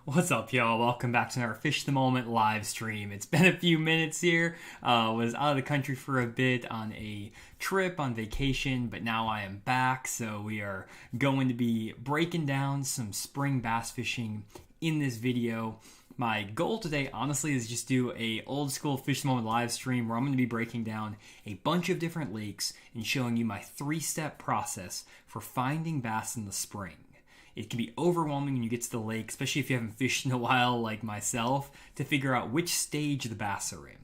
What's up, y'all? Welcome back to another Fish the Moment live stream. It's been a few minutes here. Was out of the country for a bit on a trip on vacation, but now I am back. So we are going to be breaking down some spring bass fishing in this video. My goal today, honestly, is just do a old school Fish the Moment live stream where I'm going to be breaking down a bunch of different lakes and showing you my 3-step process for finding bass in the spring. It can be overwhelming when you get to the lake, especially if you haven't fished in a while like myself, to figure out which stage the bass are in.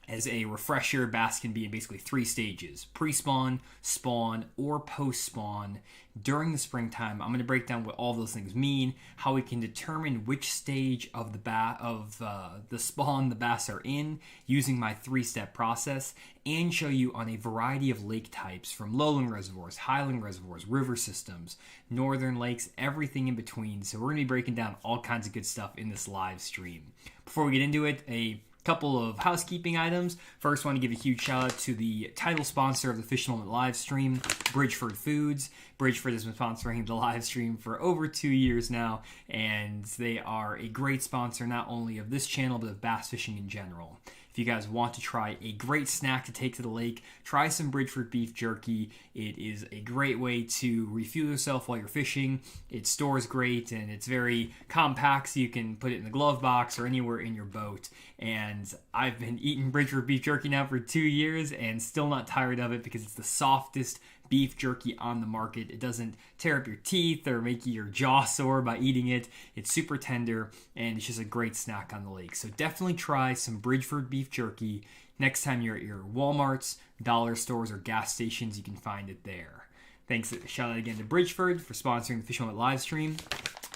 As a refresher, bass can be in basically 3 stages: pre-spawn, spawn, or post-spawn. During the springtime, I'm going to break down what all those things mean, how we can determine which stage of the spawn the bass are in using my 3-step process, and show you on a variety of lake types from lowland reservoirs, highland reservoirs, river systems, northern lakes, everything in between. So we're going to be breaking down all kinds of good stuff in this live stream. Before we get into it, a couple of housekeeping items. First, I want to give a huge shout out to the title sponsor of the Fish the Moment live stream, Bridgeford Foods. Bridgeford has been sponsoring the live stream for over 2 years now, and they are a great sponsor not only of this channel but of bass fishing in general. If you guys want to try a great snack to take to the lake, try some Bridgeford beef jerky. It is a great way to refuel yourself while you're fishing. It stores great and it's very compact, so you can put it in the glove box or anywhere in your boat. And I've been eating Bridgeford beef jerky now for 2 years and still not tired of it because it's the softest beef jerky on the market. It doesn't tear up your teeth or make your jaw sore by eating it. It's super tender and it's just a great snack on the lake. So definitely try some Bridgeford beef jerky next time you're at your Walmarts, dollar stores, or gas stations. You can find it there. Thanks. Shout out again to Bridgeford for sponsoring the Fish Moment live stream.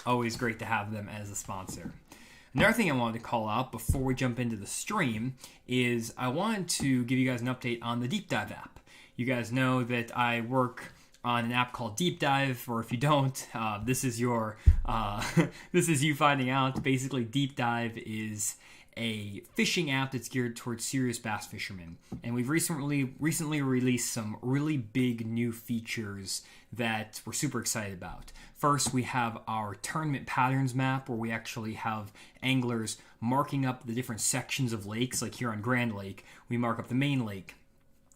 Always great to have them as a sponsor. Another thing I wanted to call out before we jump into the stream is I wanted to give you guys an update on the Deep Dive app. You guys know that I work on an app called Deep Dive, or if you don't, this is your this is you finding out. Basically, Deep Dive is a fishing app that's geared towards serious bass fishermen, and we've recently released some really big new features that we're super excited about. First, we have our tournament patterns map, where we actually have anglers marking up the different sections of lakes. Like here on Grand Lake, we mark up the main lake,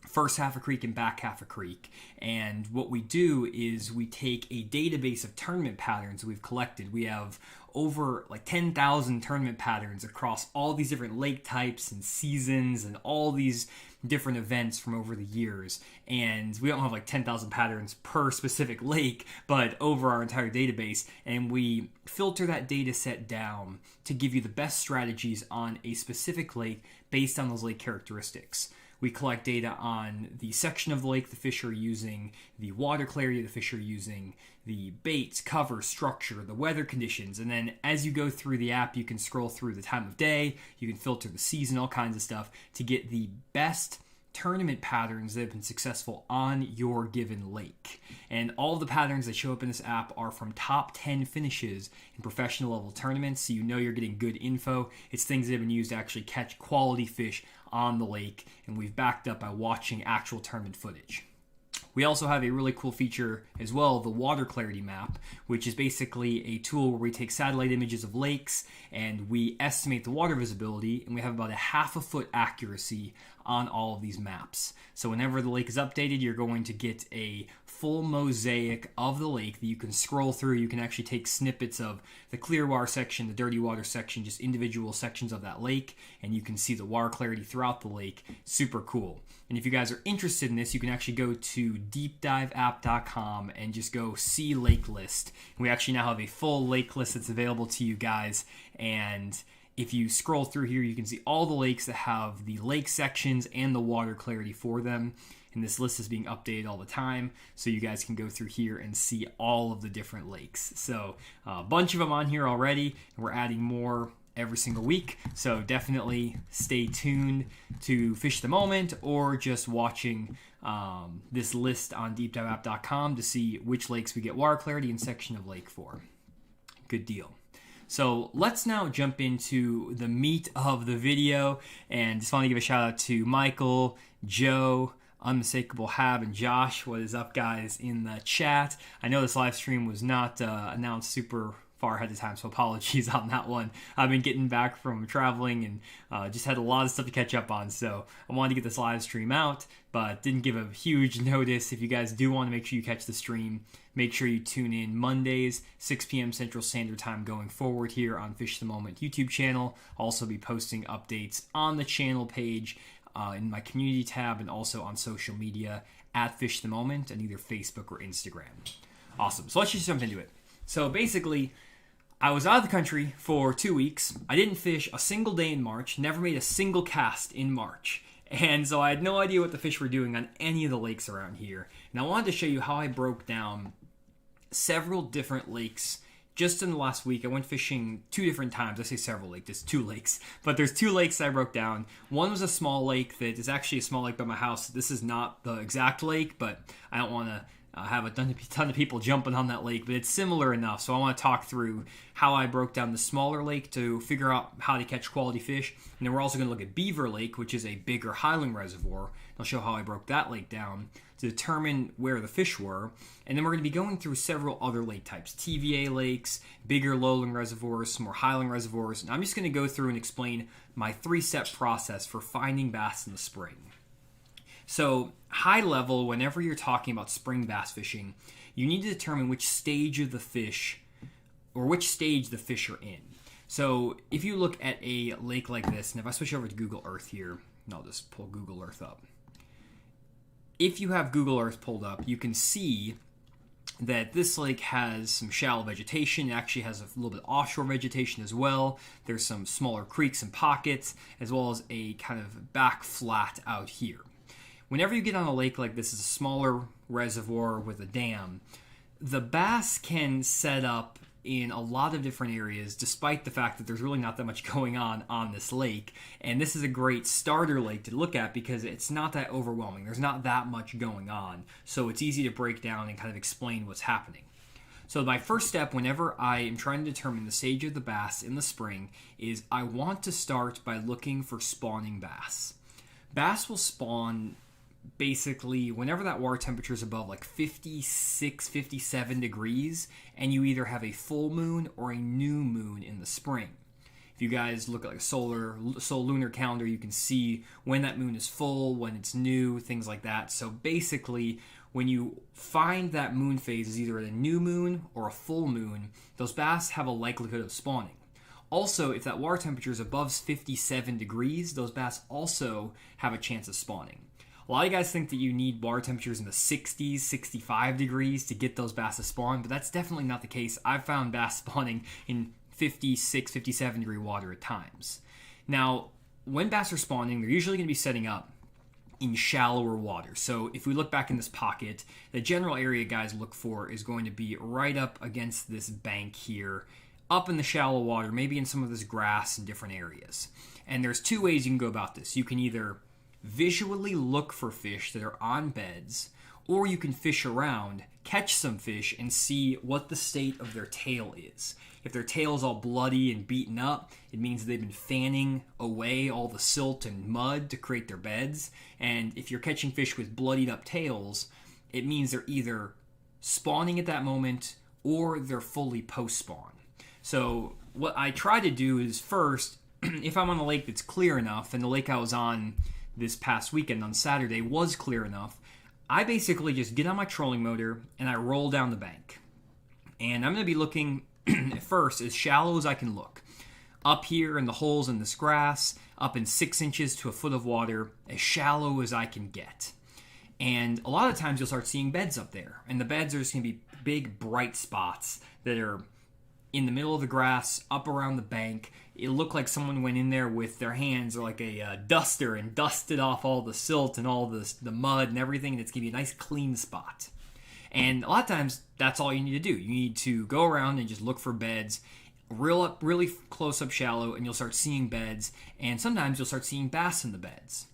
first half a creek and back half a creek. And what we do is we take a database of tournament patterns we've collected. We have over 10,000 tournament patterns across all these different lake types and seasons and all these different events from over the years. And we don't have 10,000 patterns per specific lake, but over our entire database. And we filter that data set down to give you the best strategies on a specific lake based on those lake characteristics. We collect data on the section of the lake the fish are using, the water clarity the fish are using, the baits, cover, structure, the weather conditions, and then as you go through the app, you can scroll through the time of day, you can filter the season, all kinds of stuff to get the best tournament patterns that have been successful on your given lake. And all of the patterns that show up in this app are from top 10 finishes in professional level tournaments, so you know you're getting good info. It's things that have been used to actually catch quality fish on the lake, and we've backed up by watching actual tournament footage. We also have a really cool feature as well, the water clarity map, which is basically a tool where we take satellite images of lakes and we estimate the water visibility, and we have about a half a foot accuracy on all of these maps. So whenever the lake is updated, you're going to get a full mosaic of the lake that you can scroll through. You can actually take snippets of the clear water section, the dirty water section, just individual sections of that lake, and you can see the water clarity throughout the lake. Super cool. And if you guys are interested in this, you can actually go to deepdiveapp.com and just go see lake list. We actually now have a full lake list that's available to you guys, and if you scroll through here, you can see all the lakes that have the lake sections and the water clarity for them. And this list is being updated all the time, so you guys can go through here and see all of the different lakes. So a bunch of them on here already, and we're adding more every single week. So definitely stay tuned to Fish the Moment, or just watching this list on deepdiveapp.com to see which lakes we get water clarity and section of lake for. Good deal. So let's now jump into the meat of the video, and just want to give a shout out to Michael, Joe, Unmistakable Hab, and Josh. What is up, guys, in the chat? I know this live stream was not announced super far ahead of time, so apologies on that one. I've been getting back from traveling and just had a lot of stuff to catch up on, so I wanted to get this live stream out, but didn't give a huge notice. If you guys do want to make sure you catch the stream, make sure you tune in Mondays, 6 p.m. Central Standard Time going forward here on Fish the Moment YouTube channel. I'll also be posting updates on the channel page, in my community tab, and also on social media at Fish the Moment and either Facebook or Instagram. Awesome. So let's just jump into it. So basically, I was out of the country for 2 weeks. I didn't fish a single day in March, never made a single cast in March. And so I had no idea what the fish were doing on any of the lakes around here. And I wanted to show you how I broke down several different lakes just in the last week. I went fishing 2 different times. I say several lakes, there's 2 lakes. But there's 2 lakes that I broke down. One was a small lake that is actually a small lake by my house. This is not the exact lake, but I don't want to have a ton of people jumping on that lake, but it's similar enough. So I want to talk through how I broke down the smaller lake to figure out how to catch quality fish. And then we're also going to look at Beaver Lake, which is a bigger highland reservoir. I'll show how I broke that lake down to determine where the fish were. And then we're going to be going through several other lake types, TVA lakes, bigger lowland reservoirs, some more highland reservoirs. And I'm just going to go through and explain my 3-step process for finding bass in the spring. So, high level, whenever you're talking about spring bass fishing, you need to determine which stage of the fish, or which stage the fish are in. So, if you look at a lake like this, and if I switch over to Google Earth here, and I'll just pull Google Earth up. If you have Google Earth pulled up, you can see that this lake has some shallow vegetation. It actually has a little bit of offshore vegetation as well. There's some smaller creeks and pockets, as well as a kind of back flat out here. Whenever you get on a lake like this, it's a smaller reservoir with a dam, the bass can set up in a lot of different areas, despite the fact that there's really not that much going on this lake. And this is a great starter lake to look at because it's not that overwhelming. There's not that much going on. So it's easy to break down and kind of explain what's happening. So my first step whenever I am trying to determine the stage of the bass in the spring is I want to start by looking for spawning bass. Bass will spawn basically whenever that water temperature is above like 56, 57 degrees, and you either have a full moon or a new moon in the spring. If you guys look at like a solar lunar calendar, you can see when that moon is full, when it's new, things like that. So basically, when you find that moon phase is either a new moon or a full moon, those bass have a likelihood of spawning. Also, if that water temperature is above 57 degrees, those bass also have a chance of spawning. A lot of guys think that you need water temperatures in the 60s, 65 degrees to get those bass to spawn, but that's definitely not the case. I've found bass spawning in 56, 57 degree water at times. Now, when bass are spawning, they're usually going to be setting up in shallower water. So if we look back in this pocket, the general area guys look for is going to be right up against this bank here, up in the shallow water, maybe in some of this grass in different areas. And there's 2 ways you can go about this. You can either visually look for fish that are on beds, or you can fish around, catch some fish, and see what the state of their tail is. If their tail is all bloody and beaten up, it means they've been fanning away all the silt and mud to create their beds. And if you're catching fish with bloodied up tails, it means they're either spawning at that moment or they're fully post-spawn. So what I try to do is first, if I'm on a lake that's clear enough, and the lake I was on this past weekend on Saturday was clear enough, I basically just get on my trolling motor and I roll down the bank. And I'm going to be looking at first as shallow as I can look. Up here in the holes in this grass, up in 6 inches to a foot of water, as shallow as I can get. And a lot of times you'll start seeing beds up there. And the beds are just going to be big bright spots that are in the middle of the grass, up around the bank. It looked like someone went in there with their hands or like a duster and dusted off all the silt and all the mud and everything, and it's going to be a nice clean spot. And a lot of times, that's all you need to do. You need to go around and just look for beds, really close up shallow, and you'll start seeing beds, and sometimes you'll start seeing bass in the beds.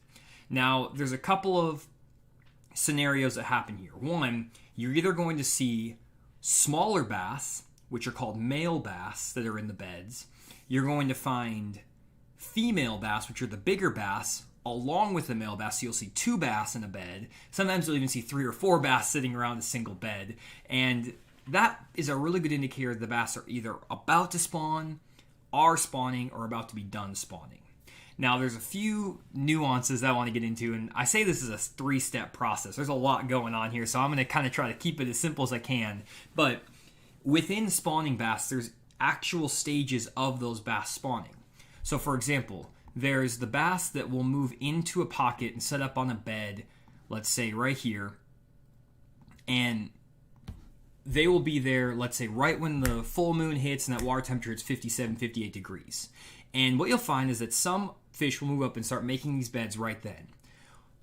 Now, there's a couple of scenarios that happen here. One, you're either going to see smaller bass, which are called male bass, that are in the beds. You're going to find female bass, which are the bigger bass, along with the male bass. So you'll see 2 bass in a bed. Sometimes you'll even see 3 or 4 bass sitting around a single bed. And that is a really good indicator that the bass are either about to spawn, are spawning, or about to be done spawning. Now, there's a few nuances that I want to get into, and I say this is a 3-step process. There's a lot going on here, so I'm going to kind of try to keep it as simple as I can. But within spawning bass, there's actual stages of those bass spawning. So, for example, there's the bass that will move into a pocket and set up on a bed, let's say right here, and they will be there, let's say, right when the full moon hits and that water temperature is 57, 58 degrees. And what you'll find is that some fish will move up and start making these beds right then.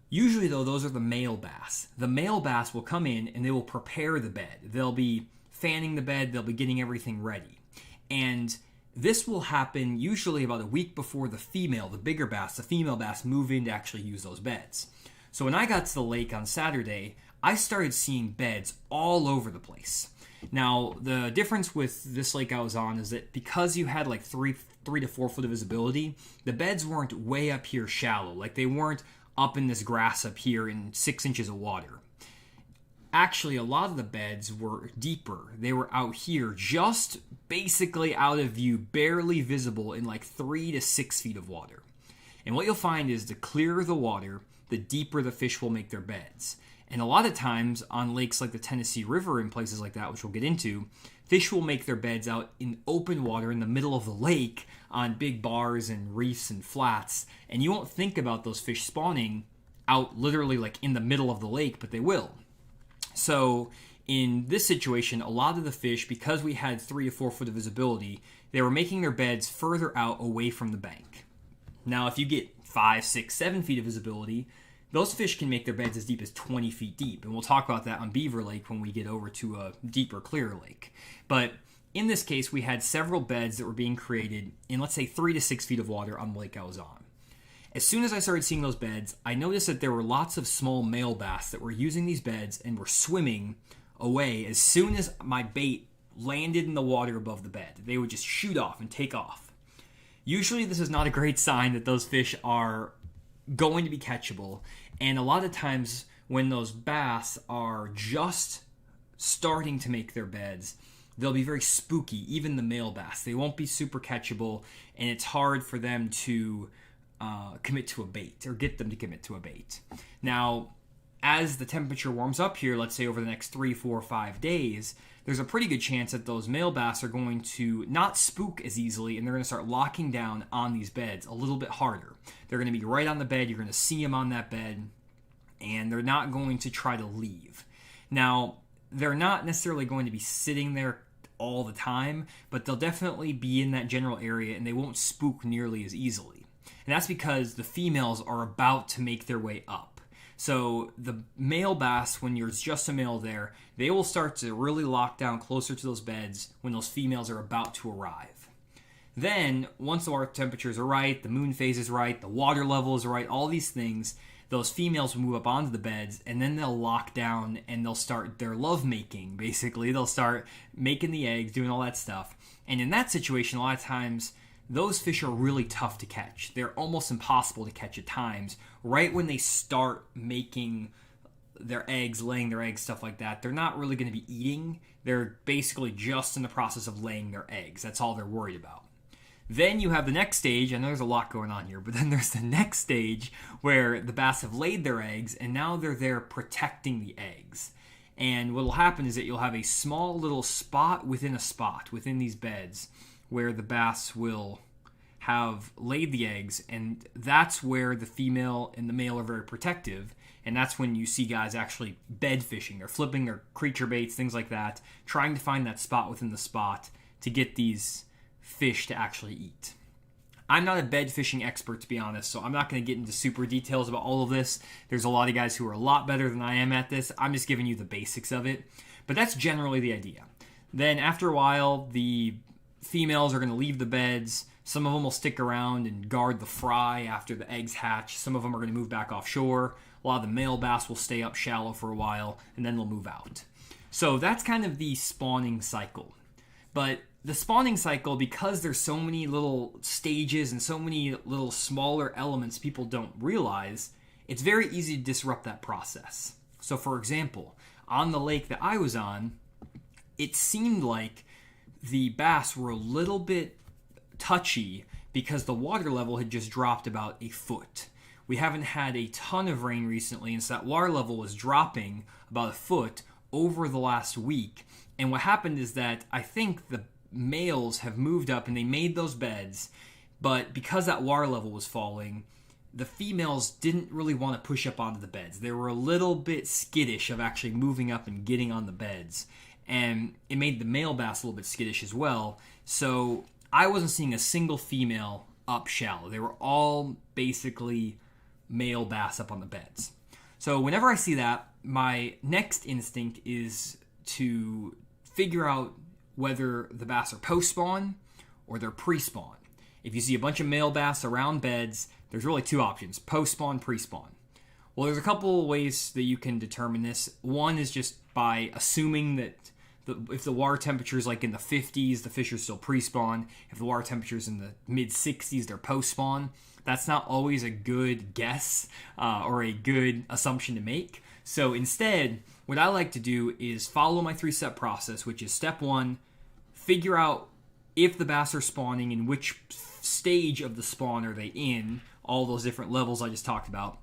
Usually, though, those are the male bass. The male bass will come in and they will prepare the bed. They'll be fanning the bed. They'll be getting everything ready. And this will happen usually about a week before the bigger bass, the female bass, move in to actually use those beds. So when I got to the lake on Saturday, I started seeing beds all over the place. Now, the difference with this lake I was on is that because you had like 3 to 4 foot of visibility, the beds weren't way up here shallow. Like they weren't up in this grass up here in 6 inches of water. Actually, a lot of the beds were deeper. They were out here, just basically out of view, barely visible in like 3 to 6 feet of water. And what you'll find is the clearer the water, the deeper the fish will make their beds. And a lot of times on lakes like the Tennessee River and places like that, which we'll get into, fish will make their beds out in open water in the middle of the lake on big bars and reefs and flats. And you won't think about those fish spawning out literally like in the middle of the lake, but they will. So in this situation, a lot of the fish, because we had 3 to 4 foot of visibility, they were making their beds further out away from the bank. Now, if you get 5, 6, 7 feet of visibility, those fish can make their beds as deep as 20 feet deep. And we'll talk about that on Beaver Lake when we get over to a deeper, clearer lake. But in this case, we had several beds that were being created in, let's say, 3 to 6 feet of water on the lake I was on. As soon as I started seeing those beds, I noticed that there were lots of small male bass that were using these beds and were swimming away as soon as my bait landed in the water above the bed. They would just shoot off and take off. Usually this is not a great sign that those fish are going to be catchable, and a lot of times when those bass are just starting to make their beds, they'll be very spooky, even the male bass. They won't be super catchable, and it's hard for them to commit to a bait or get them to commit to a bait. Now, as the temperature warms up here, let's say over the next 3, 4, 5 days, there's a pretty good chance that those male bass are going to not spook as easily, and they're going to start locking down on these beds a little bit harder. They're going to be right on the bed. You're going to see them on that bed, and they're not going to try to leave. Now, they're not necessarily going to be sitting there all the time, but they'll definitely be in that general area, and they won't spook nearly as easily. And that's because the females are about to make their way up. So the male bass, when there's just a male there, they will start to really lock down closer to those beds when those females are about to arrive. Then, once the water temperatures are right, the moon phase is right, the water level is right, all these things, those females will move up onto the beds, and then they'll lock down and they'll start their love making, basically. They'll start making the eggs, doing all that stuff. And in that situation, a lot of times, those fish are really tough to catch. They're almost impossible to catch at times. Right when they start making their eggs, laying their eggs, stuff like that, they're not really going to be eating. They're basically just in the process of laying their eggs. That's all they're worried about. Then you have the next stage, and there's a lot going on here, but then there's the next stage where the bass have laid their eggs, and now they're there protecting the eggs. And what will happen is that you'll have a small little spot within these beds, where the bass will have laid the eggs, and that's where the female and the male are very protective, and that's when you see guys actually bed fishing. They're flipping their creature baits, things like that, trying to find that spot within the spot to get these fish to actually eat. I'm not a bed fishing expert, to be honest, so I'm not going to get into super details about all of this. There's a lot of guys who are a lot better than I am at this. I'm just giving you the basics of it, but that's generally the idea. Then after a while, the females are going to leave the beds. Some of them will stick around and guard the fry after the eggs hatch. Some of them are going to move back offshore. A lot of the male bass will stay up shallow for a while, and then they'll move out. So that's kind of the spawning cycle. But the spawning cycle, because there's so many little stages and so many little smaller elements people don't realize, it's very easy to disrupt that process. So for example, on the lake that I was on, it seemed like the bass were a little bit touchy because the water level had just dropped about a foot. We haven't had a ton of rain recently, and so that water level was dropping about a foot over the last week. And what happened is that I think the males have moved up and they made those beds, but because that water level was falling, the females didn't really want to push up onto the beds. They were a little bit skittish of actually moving up and getting on the beds, and it made the male bass a little bit skittish as well. So I wasn't seeing a single female up shallow. They were all basically male bass up on the beds. So whenever I see that, my next instinct is to figure out whether the bass are post-spawn or they're pre-spawn. If you see a bunch of male bass around beds, there's really two options: post-spawn, pre-spawn. Well, there's a couple ways that you can determine this. One is just by assuming that if the water temperature is like in the 50s, the fish are still pre-spawn. If the water temperature is in the mid-60s, they're post-spawn. That's not always a good guess or a good assumption to make. So instead, what I like to do is follow my 3-step process, which is step 1, figure out if the bass are spawning and which stage of the spawn are they in, all those different levels I just talked about.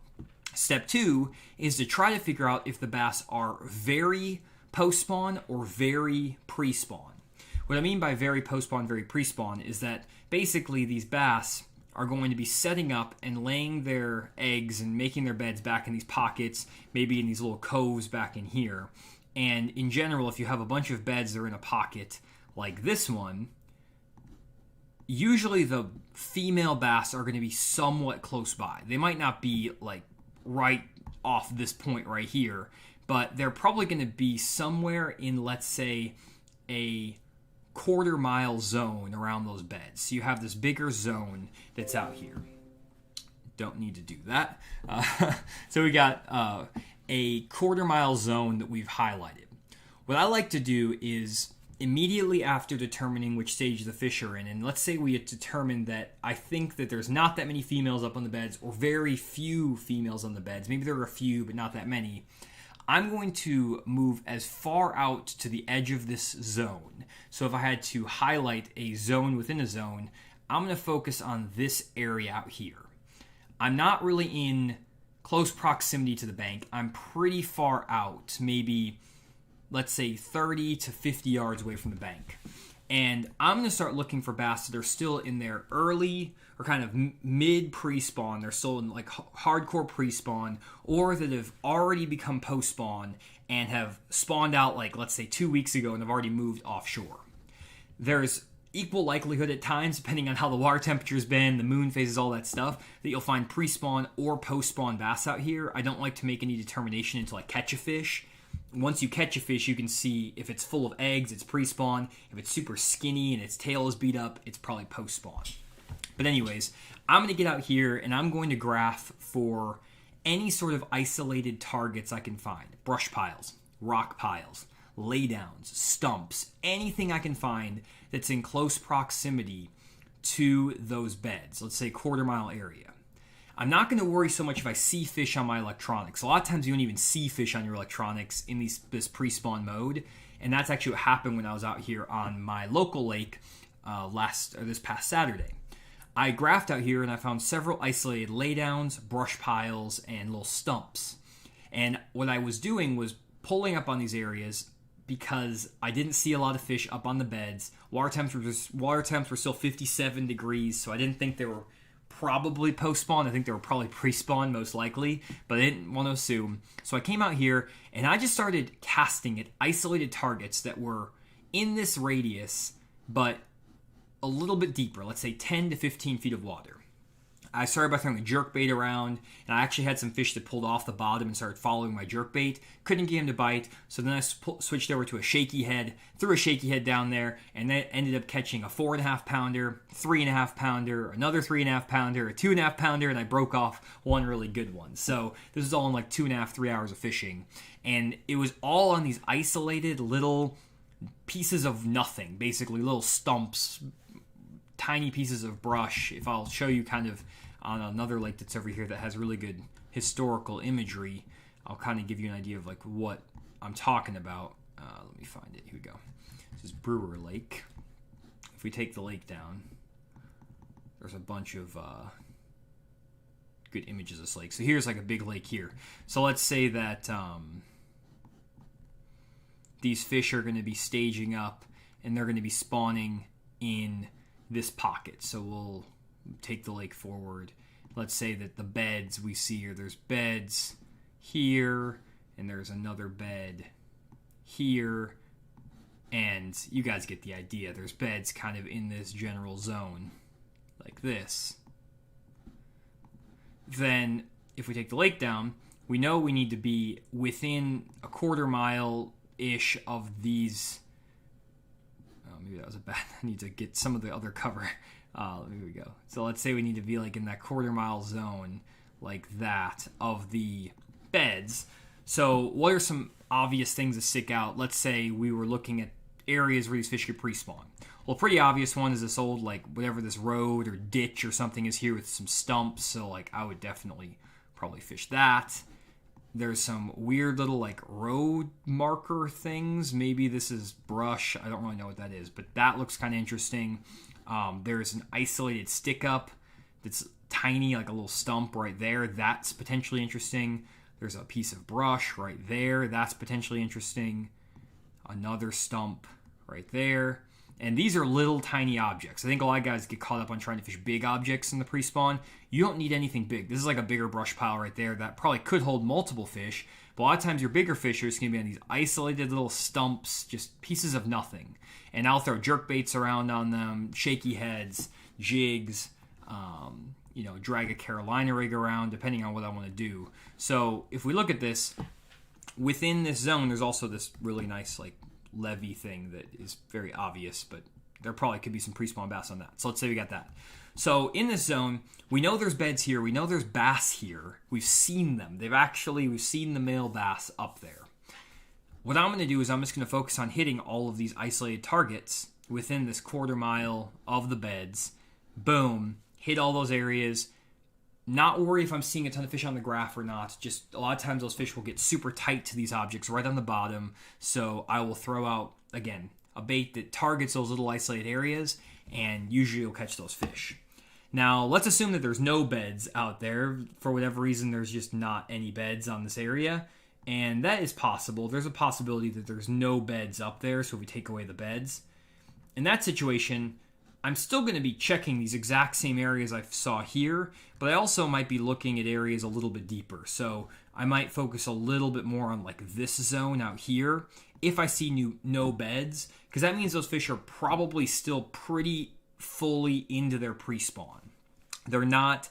Step 2 is to try to figure out if the bass are very post-spawn or very pre-spawn. What I mean by very post-spawn, very pre-spawn is that basically these bass are going to be setting up and laying their eggs and making their beds back in these pockets, maybe in these little coves back in here. And in general, if you have a bunch of beds that are in a pocket like this one, usually the female bass are going to be somewhat close by. They might not be like right off this point right here, but they're probably going to be somewhere in, let's say, a quarter-mile zone around those beds. So you have this bigger zone that's out here. Don't need to do that. So we got a quarter-mile zone that we've highlighted. What I like to do is immediately after determining which stage the fish are in, and let's say we had determined that I think that there's not that many females up on the beds or very few females on the beds. Maybe there are a few, but not that many. I'm going to move as far out to the edge of this zone. So if I had to highlight a zone within a zone, I'm going to focus on this area out here. I'm not really in close proximity to the bank. I'm pretty far out, maybe, let's say, 30 to 50 yards away from the bank. And I'm going to start looking for bass that are still in their early or kind of mid pre-spawn. They're still in like hardcore pre-spawn, or that have already become post-spawn and have spawned out like, let's say, 2 weeks ago and have already moved offshore. There's equal likelihood at times, depending on how the water temperature's been, the moon phases, all that stuff, that you'll find pre-spawn or post-spawn bass out here. I don't like to make any determination until I catch a fish. Once you catch a fish, you can see if it's full of eggs, it's pre-spawn. If it's super skinny and its tail is beat up, it's probably post-spawn. But anyways, I'm going to get out here and I'm going to graph for any sort of isolated targets I can find. Brush piles, rock piles, laydowns, stumps, anything I can find that's in close proximity to those beds. Let's say quarter-mile area. I'm not going to worry so much if I see fish on my electronics. A lot of times you don't even see fish on your electronics in this pre-spawn mode, and that's actually what happened when I was out here on my local lake this past Saturday. I graphed out here and I found several isolated laydowns, brush piles, and little stumps. And what I was doing was pulling up on these areas because I didn't see a lot of fish up on the beds. Water temps were still 57 degrees, so I didn't think they were probably post-spawn. I think they were probably pre-spawn most likely, but I didn't want to assume. So I came out here and I just started casting at isolated targets that were in this radius, but a little bit deeper, let's say 10 to 15 feet of water. I started by throwing a jerkbait around, and I actually had some fish that pulled off the bottom and started following my jerkbait. Couldn't get him to bite, so then I switched over to a shaky head, threw a shaky head down there, and then ended up catching a 4.5 pounder, 3.5 pounder, another 3.5 pounder, a 2.5 pounder, and I broke off one really good one. So this is all in like 2.5, 3 hours of fishing, and it was all on these isolated little pieces of nothing, basically little stumps, tiny pieces of brush. If I'll show you kind of on another lake that's over here that has really good historical imagery, I'll kind of give you an idea of like what I'm talking about. Let me find it. Here we go. is Beaver Lake. If we take the lake down, there's a bunch of good images of this lake. So here's like a big lake here. So let's say that these fish are going to be staging up and they're going to be spawning in this pocket. So we'll take the lake forward. Let's say that the beds we see here, there's beds here and there's another bed here, and you guys get the idea. There's beds kind of in this general zone like this. Then if we take the lake down, we know we need to be within a quarter mile-ish of these. Oh, maybe that was a bad. I need to get some of the other cover. Here we go. So let's say we need to be like in that quarter mile zone like that of the beds. So what are some obvious things that stick out? Let's say we were looking at areas where these fish could pre-spawn. Well, a pretty obvious one is this old, like, whatever this road or ditch or something is here with some stumps. So, like, I would definitely probably fish that. There's some weird little, like, road marker things. Maybe this is brush. I don't really know what that is, but that looks kind of interesting. There's an isolated stick up that's tiny, like a little stump right there. That's potentially interesting. There's a piece of brush right there. That's potentially interesting. Another stump right there. And these are little tiny objects. I think a lot of guys get caught up on trying to fish big objects in the pre-spawn. You don't need anything big. This is like a bigger brush pile right there that probably could hold multiple fish. But a lot of times your bigger fish are just going to be on these isolated little stumps, just pieces of nothing. And I'll throw jerk baits around on them, shaky heads, jigs, drag a Carolina rig around, depending on what I want to do. So if we look at this, within this zone, there's also this really nice like levee thing that is very obvious, but there probably could be some pre-spawn bass on that. So let's say we got that. So in this zone, we know there's beds here. We know there's bass here. We've seen them. We've seen the male bass up there. What I'm going to do is I'm just going to focus on hitting all of these isolated targets within this quarter mile of the beds. Boom. Hit all those areas. Not worry if I'm seeing a ton of fish on the graph or not. Just a lot of times those fish will get super tight to these objects right on the bottom. So I will throw out, again, a bait that targets those little isolated areas, and usually you'll catch those fish. Now, let's assume that there's no beds out there. For whatever reason, there's just not any beds on this area. And that is possible. There's a possibility that there's no beds up there, so if we take away the beds. In that situation, I'm still going to be checking these exact same areas I saw here, but I also might be looking at areas a little bit deeper. So I might focus a little bit more on like this zone out here if I see no beds, because that means those fish are probably still pretty fully into their pre-spawn. They're not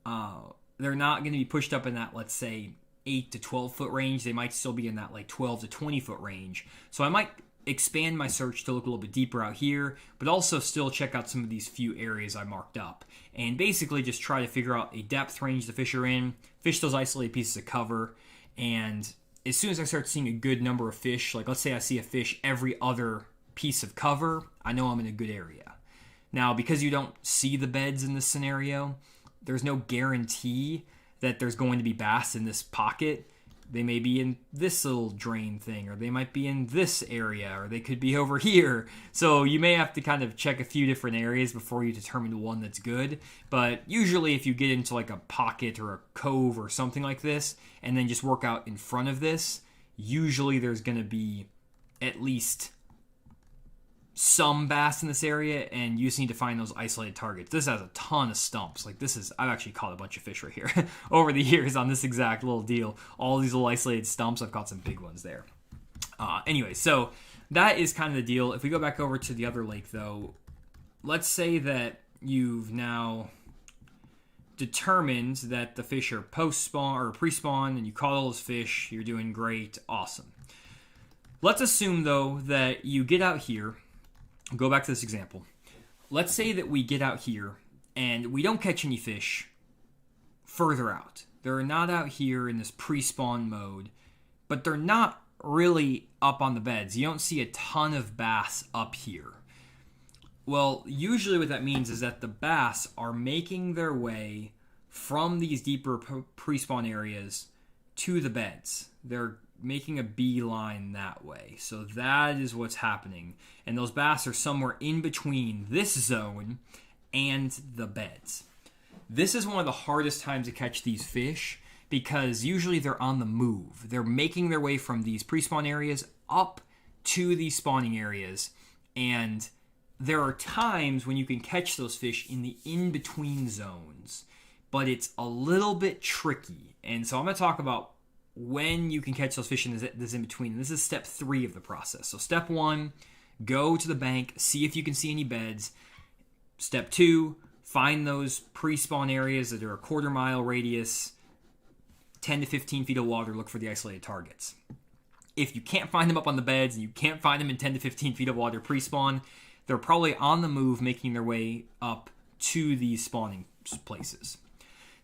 going to be pushed up in that, let's say, 8 to 12 foot range. They might still be in that like 12 to 20 foot range. So I might expand my search to look a little bit deeper out here, but also still check out some of these few areas I marked up. And basically just try to figure out a depth range the fish are in, fish those isolated pieces of cover, and as soon as I start seeing a good number of fish, like let's say I see a fish every other piece of cover, I know I'm in a good area. Now, because you don't see the beds in this scenario, there's no guarantee that there's going to be bass in this pocket. They may be in this little drain thing, or they might be in this area, or they could be over here. So you may have to kind of check a few different areas before you determine the one that's good. But usually if you get into like a pocket or a cove or something like this, and then just work out in front of this, usually there's going to be at least some bass in this area, and you just need to find those isolated targets. This has a ton of stumps. Like I've actually caught a bunch of fish right here over the years on this exact little deal. All these little isolated stumps, I've caught some big ones there. Anyway, so that is kind of the deal. If we go back over to the other lake though, let's say that you've now determined that the fish are post-spawn or pre-spawn, and you caught all those fish, you're doing great, awesome. Let's assume though that you get out here. Go back to this example. Let's say that we get out here and we don't catch any fish further out. They're not out here in this pre-spawn mode, but they're not really up on the beds. You don't see a ton of bass up here. Well, usually what that means is that the bass are making their way from these deeper pre-spawn areas to the beds. They're making a beeline that way. So that is what's happening. And those bass are somewhere in between this zone and the beds. This is one of the hardest times to catch these fish because usually they're on the move. They're making their way from these pre-spawn areas up to these spawning areas. And there are times when you can catch those fish in the in-between zones, but it's a little bit tricky. And so I'm going to talk about when you can catch those fish in this in-between. This is step 3 of the process. So step 1, go to the bank, see if you can see any beds. Step 2, find those pre-spawn areas that are a quarter-mile radius, 10 to 15 feet of water, look for the isolated targets. If you can't find them up on the beds and you can't find them in 10 to 15 feet of water pre-spawn, they're probably on the move making their way up to these spawning places.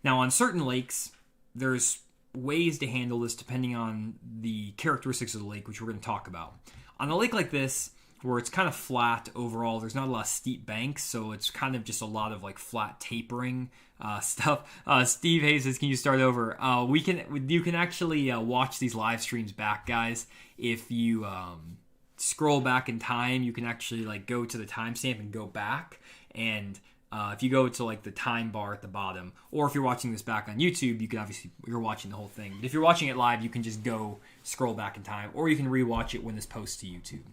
Now, on certain lakes, there's ways to handle this depending on the characteristics of the lake, which we're going to talk about. On a lake like this, where it's kind of flat overall, there's not a lot of steep banks, so it's kind of just a lot of like flat tapering stuff. Steve Hayes says, "Can you start over?" You can actually watch these live streams back, guys. If you scroll back in time, you can actually like go to the timestamp and go back. And if you go to like the time bar at the bottom, or if you're watching this back on YouTube, you can obviously, you're watching the whole thing. But if you're watching it live, you can just go scroll back in time, or you can rewatch it when this posts to YouTube.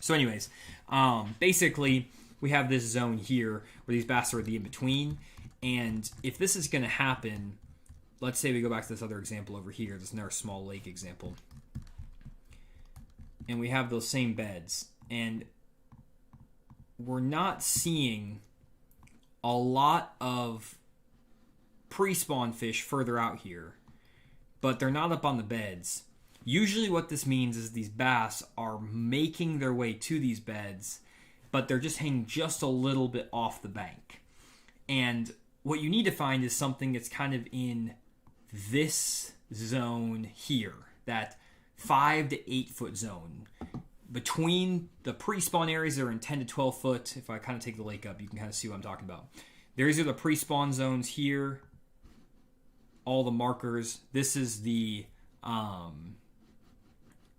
So anyways, basically we have this zone here where these bass are the in-between. And if this is going to happen, let's say we go back to this other example over here, this another small lake example. And we have those same beds. And we're not seeing a lot of pre-spawn fish further out here, but they're not up on the beds. Usually what this means is these bass are making their way to these beds, but they're just hanging just a little bit off the bank. And what you need to find is something that's kind of in this zone here, that 5 to 8 foot zone. Between the pre-spawn areas that are in 10 to 12 foot, if I kind of take the lake up, you can kind of see what I'm talking about. These are the pre-spawn zones here, all the markers. This is the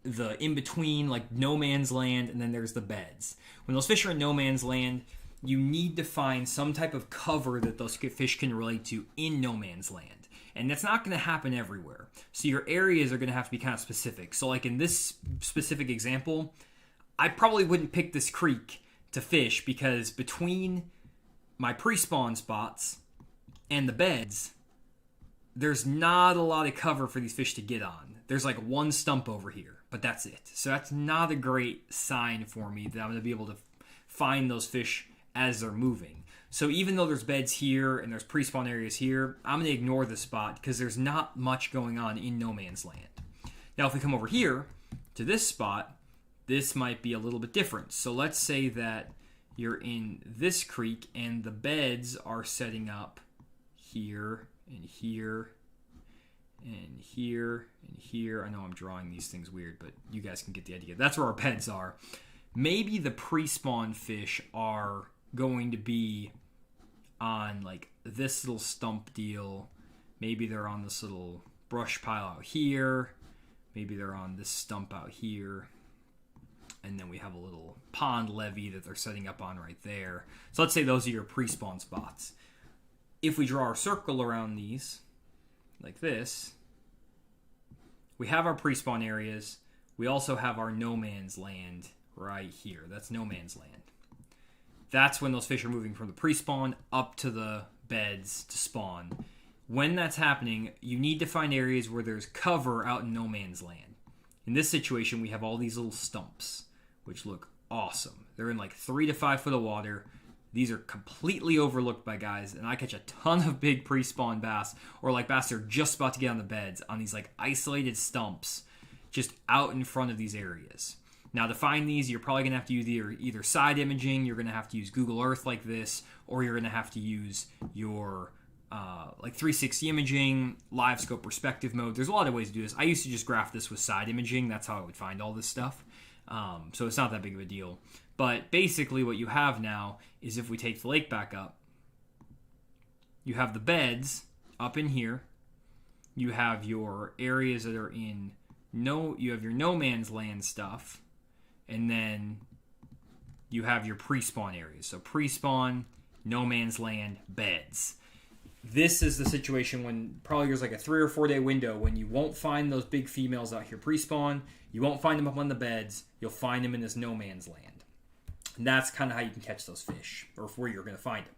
in-between, like no man's land, and then there's the beds. When those fish are in no man's land, you need to find some type of cover that those fish can relate to in no man's land. And that's not going to happen everywhere. So your areas are going to have to be kind of specific. So like in this specific example, I probably wouldn't pick this creek to fish because between my pre-spawn spots and the beds, there's not a lot of cover for these fish to get on. There's like one stump over here, but that's it. So that's not a great sign for me that I'm going to be able to find those fish as they're moving. So even though there's beds here and there's pre-spawn areas here, I'm going to ignore this spot because there's not much going on in no man's land. Now if we come over here to this spot, this might be a little bit different. So let's say that you're in this creek and the beds are setting up here and here and here and here. I know I'm drawing these things weird, but you guys can get the idea. That's where our beds are. Maybe the pre-spawn fish are going to be on like this little stump deal. Maybe they're on this little brush pile out here. Maybe they're on this stump out here. And then we have a little pond levee that they're setting up on right there. So let's say those are your pre-spawn spots. If we draw our circle around these, like this, we have our pre-spawn areas. We also have our no man's land right here. That's no man's land. That's when those fish are moving from the pre-spawn up to the beds to spawn. When that's happening, you need to find areas where there's cover out in no man's land. In this situation, we have all these little stumps, which look awesome. They're in like 3 to 5 foot of water. These are completely overlooked by guys, and I catch a ton of big pre-spawn bass, or like bass that are just about to get on the beds, on these like isolated stumps just out in front of these areas. Now to find these, you're probably going to have to use either side imaging, you're going to have to use Google Earth like this, or you're going to have to use your like 360 imaging, live scope perspective mode. There's a lot of ways to do this. I used to just graph this with side imaging. That's how I would find all this stuff. So it's not that big of a deal. But basically what you have now is if we take the lake back up, you have the beds up in here. you have your areas that are in you have your no man's land stuff, and then you have your pre-spawn areas. So pre-spawn, no man's land, beds. This is the situation when probably there's like a 3 or 4 day window when you won't find those big females out here pre-spawn. You won't find them up on the beds. You'll find them in this no man's land. And that's kind of how you can catch those fish, or where you're going to find them.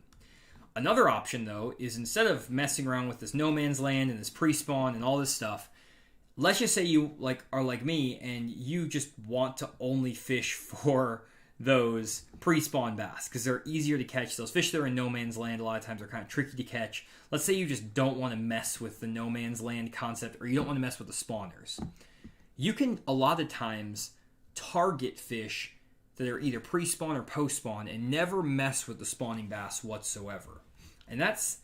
Another option, though, is instead of messing around with this no man's land and this pre-spawn and all this stuff, let's just say you are like me and you just want to only fish for those pre-spawn bass because they're easier to catch. Those fish that are in no man's land a lot of times are kind of tricky to catch. Let's say you just don't want to mess with the no man's land concept, or you don't want to mess with the spawners. You can a lot of times target fish that are either pre-spawn or post-spawn and never mess with the spawning bass whatsoever. And that's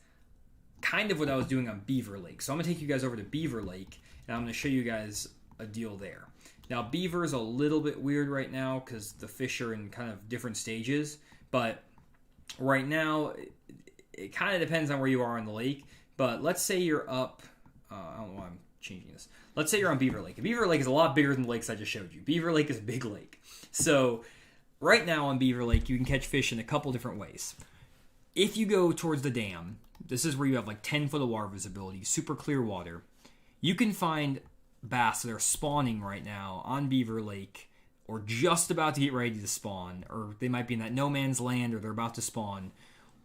kind of what I was doing on Beaver Lake. So I'm going to take you guys over to Beaver Lake, and I'm going to show you guys a deal there. Now, Beaver is a little bit weird right now because the fish are in kind of different stages. But right now, it kind of depends on where you are on the lake. But let's say you're up... I don't know why I'm changing this. Let's say you're on Beaver Lake. Beaver Lake is a lot bigger than the lakes I just showed you. Beaver Lake is a big lake. So right now on Beaver Lake, you can catch fish in a couple different ways. If you go towards the dam, this is where you have like 10 foot of water visibility, super clear water. You can find bass that are spawning right now on Beaver Lake, or just about to get ready to spawn, or they might be in that no man's land, or they're about to spawn,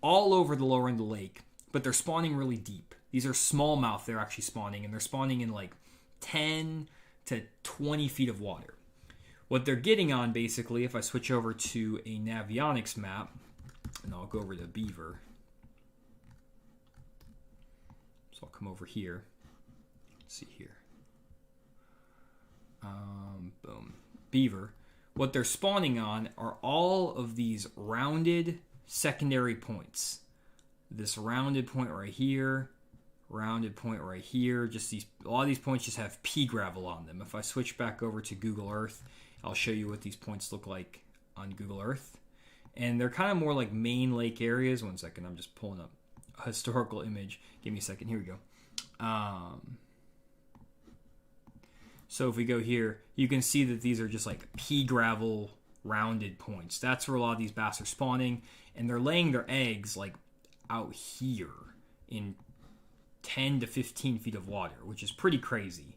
all over the lower end of the lake, but they're spawning really deep. These are smallmouth they're actually spawning, and they're spawning in like 10 to 20 feet of water. What they're getting on, basically, if I switch over to a Navionics map, and I'll go over to Beaver. So I'll come over here. Let's see here. Boom. Beaver. What they're spawning on are all of these rounded secondary points. This rounded point right here, rounded point right here. A lot of these points just have pea gravel on them. If I switch back over to Google Earth, I'll show you what these points look like on Google Earth. And they're kind of more like main lake areas. One second, I'm just pulling up a historical image. Give me a second. Here we go. So if we go here, you can see that these are just like pea gravel rounded points. That's where a lot of these bass are spawning. And they're laying their eggs like out here in 10 to 15 feet of water, which is pretty crazy.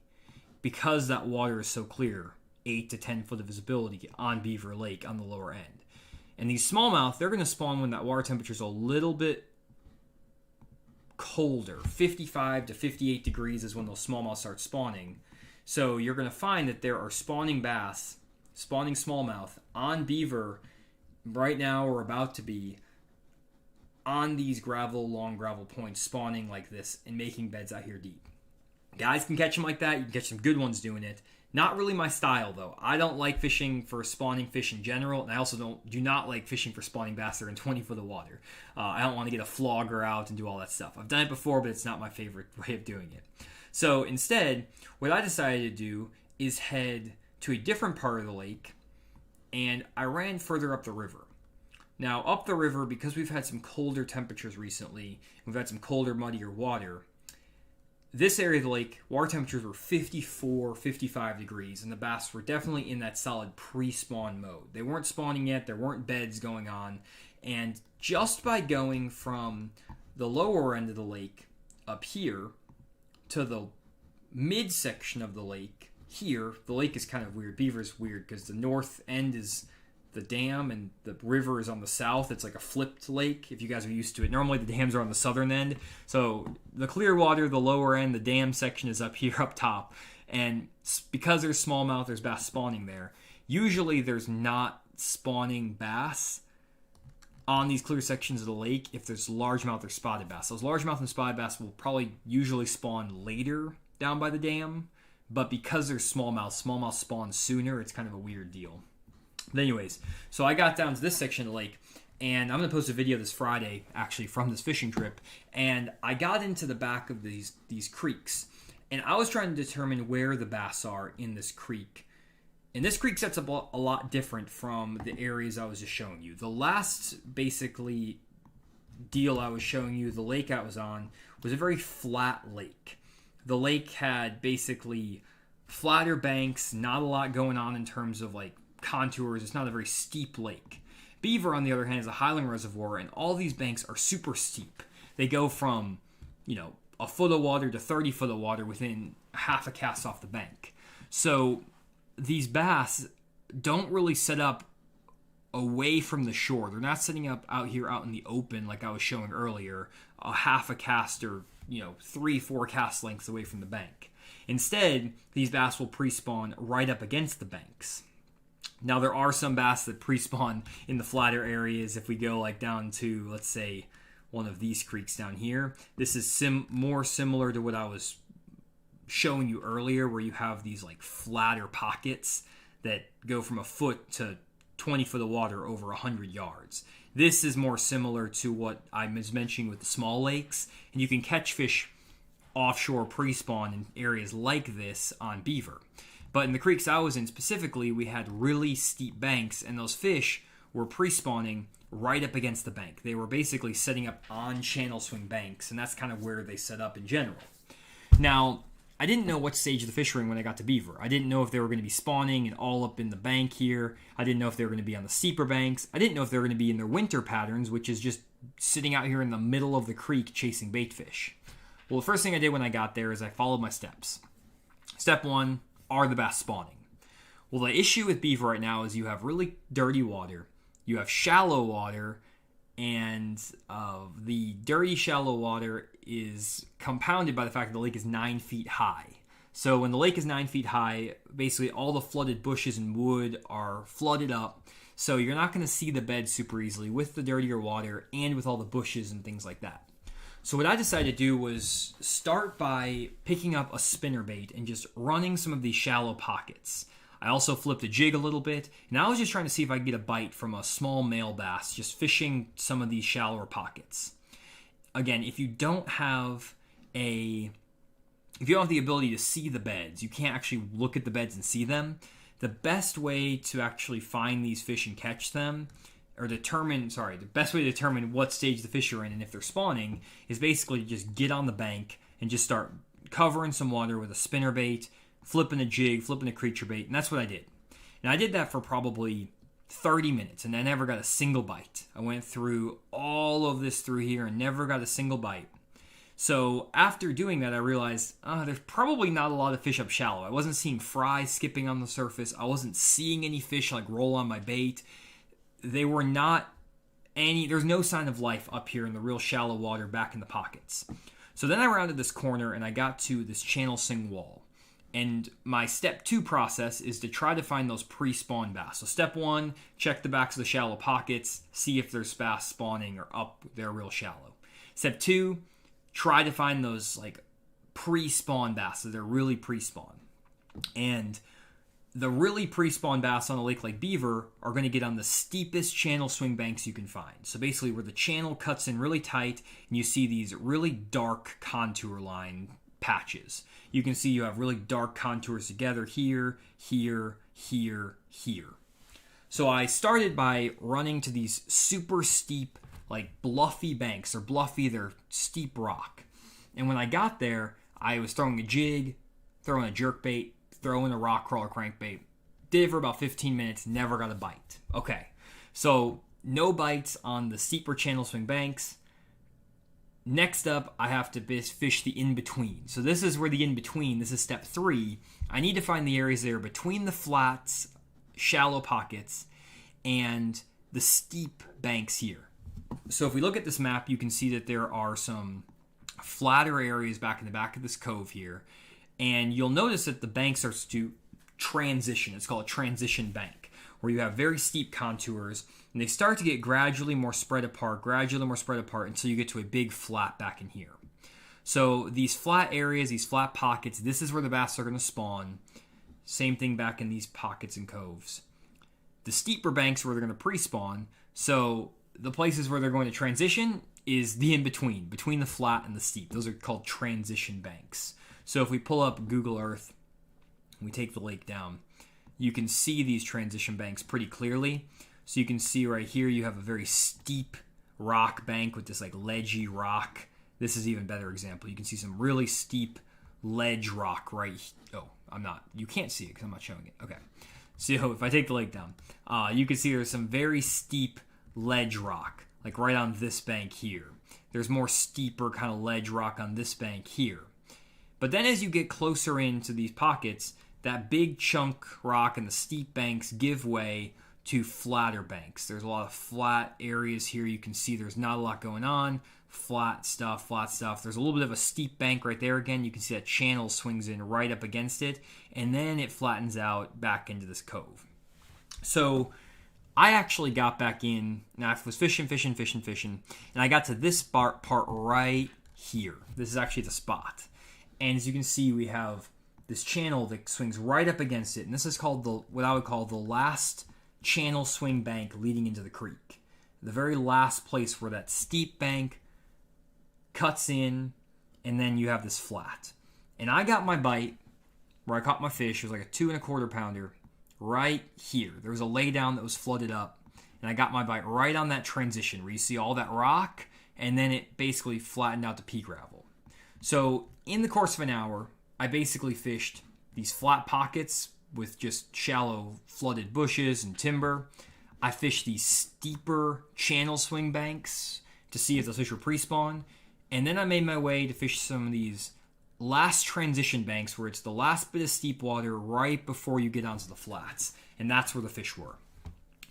Because that water is so clear, 8 to 10 foot of visibility on Beaver Lake on the lower end. And these smallmouth, they're going to spawn when that water temperature is a little bit colder. 55 to 58 degrees is when those smallmouth start spawning. So you're going to find that there are spawning bass, spawning smallmouth on Beaver right now, or about to be, on these long gravel points, spawning like this and making beds out here deep. Guys can catch them like that. You can catch some good ones doing it. Not really my style, though. I don't like fishing for spawning fish in general, and I also do not like fishing for spawning bass that are in 20 foot of water. I don't want to get a flogger out and do all that stuff. I've done it before, but it's not my favorite way of doing it. So instead, what I decided to do is head to a different part of the lake, and I ran further up the river. Now, up the river, because we've had some colder temperatures recently, we've had some colder, muddier water, this area of the lake, water temperatures were 54, 55 degrees, and the bass were definitely in that solid pre-spawn mode. They weren't spawning yet, there weren't beds going on, and just by going from the lower end of the lake up here to the midsection of the lake here, the lake is kind of weird. Beaver's weird because the north end is the dam and the river is on the south. It's like a flipped lake, if you guys are used to it. Normally the dams are on the southern end. So the clear water, the lower end, the dam section is up here, up top. And because there's smallmouth, there's bass spawning there. Usually there's not spawning bass on these clear sections of the lake if there's largemouth or spotted bass. Those largemouth and spotted bass will probably usually spawn later down by the dam. But because there's smallmouth spawn sooner. It's kind of a weird deal. But anyways, so I got down to this section of the lake, and I'm going to post a video this Friday, actually, from this fishing trip, and I got into the back of these creeks, and I was trying to determine where the bass are in this creek. And this creek sets up a lot different from the areas I was just showing you. The last, basically, deal I was showing you, the lake I was on, was a very flat lake. the lake had basically flatter banks, not a lot going on in terms of like contours. It's not a very steep lake. Beaver, on the other hand, is a highland reservoir, and all these banks are super steep. They go from, a foot of water to 30 foot of water within half a cast off the bank. So these bass don't really set up away from the shore. They're not setting up out here out in the open like I was showing earlier, a half a cast or 3-4 cast lengths away from the bank. Instead, these bass will pre-spawn right up against the banks. Now, there are some bass that pre-spawn in the flatter areas. If we go like down to, let's say, one of these creeks down here, this is more similar to what I was showing you earlier, where you have these like flatter pockets that go from a foot to 20 foot of water over 100 yards. This is more similar to what I was mentioning with the small lakes, and you can catch fish offshore pre-spawn in areas like this on Beaver. But in the creeks I was in specifically, we had really steep banks, and those fish were pre-spawning right up against the bank. They were basically setting up on channel swing banks, and that's kind of where they set up in general. Now, I didn't know what stage of the fish were in when I got to Beaver. I didn't know if they were going to be spawning and all up in the bank here. I didn't know if they were going to be on the steeper banks. I didn't know if they were going to be in their winter patterns, which is just sitting out here in the middle of the creek chasing bait fish. Well, the first thing I did when I got there is I followed my steps. Step 1, are the bass spawning? Well, the issue with Beaver right now is you have really dirty water, you have shallow water, and the dirty shallow water is compounded by the fact that the lake is 9 feet high. So when the lake is 9 feet high, basically all the flooded bushes and wood are flooded up. So you're not going to see the bed super easily with the dirtier water and with all the bushes and things like that. So what I decided to do was start by picking up a spinnerbait and just running some of these shallow pockets. I also flipped a jig a little bit, and I was just trying to see if I could get a bite from a small male bass, just fishing some of these shallower pockets. Again, if you don't have the ability to see the beds, you can't actually look at the beds and see them, the best way to actually find these fish and catch them, the best way to determine what stage the fish are in and if they're spawning, is basically to just get on the bank and just start covering some water with a spinnerbait, flipping a jig, flipping a creature bait, and that's what I did. And I did that for probably 30 minutes, and I never got a single bite. I went through all of this through here and never got a single bite. So after doing that, I realized there's probably not a lot of fish up shallow. I wasn't seeing fry skipping on the surface. I wasn't seeing any fish like roll on my bait. There's no sign of life up here in the real shallow water back in the pockets. So then I rounded this corner and I got to this channel sing wall. And my step 2 process is to try to find those pre-spawn bass. So step 1, check the backs of the shallow pockets, see if there's bass spawning or up there real shallow. Step 2, try to find those like pre-spawn bass, so they're really pre-spawn. And the really pre-spawn bass on a lake like Beaver are going to get on the steepest channel swing banks you can find. So basically where the channel cuts in really tight and you see these really dark contour line patches. You can see you have really dark contours together here, here, here, here. So I started by running to these super steep, like bluffy banks. They're steep rock. And when I got there, I was throwing a jig, throwing a jerkbait, throwing a rock crawler crankbait. Did it for about 15 minutes, never got a bite. Okay, so no bites on the steeper channel swing banks. Next up, I have to fish the in-between. So this is where the in-between, this is step 3. I need to find the areas that are between the flats, shallow pockets, and the steep banks here. So if we look at this map, you can see that there are some flatter areas back in the back of this cove here. And you'll notice that the bank starts to transition. It's called a transition bank, where you have very steep contours, and they start to get gradually more spread apart until you get to a big flat back in here. So these flat areas, these flat pockets, this is where the bass are going to spawn. Same thing back in these pockets and coves. The steeper banks where they're going to pre-spawn. So the places where they're going to transition is the in-between, between the flat and the steep. Those are called transition banks. So if we pull up Google Earth and we take the lake down, you can see these transition banks pretty clearly. So you can see right here you have a very steep rock bank with this like ledgy rock. This is an even better example. You can see some really steep ledge rock right. Oh, I'm not. You can't see it because I'm not showing it. Okay. So if I take the lake down, you can see there's some very steep ledge rock, like right on this bank here. There's more steeper kind of ledge rock on this bank here. But then as you get closer into these pockets, that big chunk rock and the steep banks give way to flatter banks. There's a lot of flat areas here. You can see there's not a lot going on. Flat stuff, flat stuff. There's a little bit of a steep bank right there again. You can see that channel swings in right up against it, and then it flattens out back into this cove. So I actually got back in, and I was fishing, and I got to this part right here. This is actually the spot. And as you can see, we have this channel that swings right up against it, and this is called what I would call the last channel swing bank leading into the creek. The very last place where that steep bank cuts in, and then you have this flat. And I got my bite where I caught my fish. It was like a 2 1/4 pounder right here. There was a laydown that was flooded up, and I got my bite right on that transition where you see all that rock, and then it basically flattened out to pea gravel. So in the course of an hour, I basically fished these flat pockets with just shallow flooded bushes and timber. I fished these steeper channel swing banks to see if the fish were pre-spawn. And then I made my way to fish some of these last transition banks where it's the last bit of steep water right before you get onto the flats. And that's where the fish were.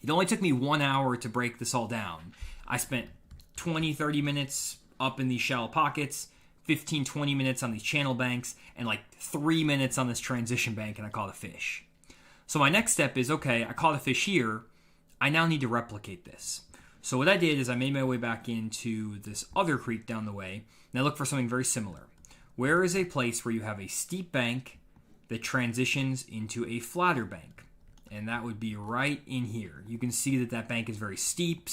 It only took me 1 hour to break this all down. I spent 20-30 minutes up in these shallow pockets, 15-20 minutes on these channel banks, and like 3 minutes on this transition bank, and I caught a fish. So my next step is, okay, I caught a fish here. I now need to replicate this. So what I did is I made my way back into this other creek down the way, and I looked for something very similar. Where is a place where you have a steep bank that transitions into a flatter bank? And that would be right in here. You can see that that bank is very steep,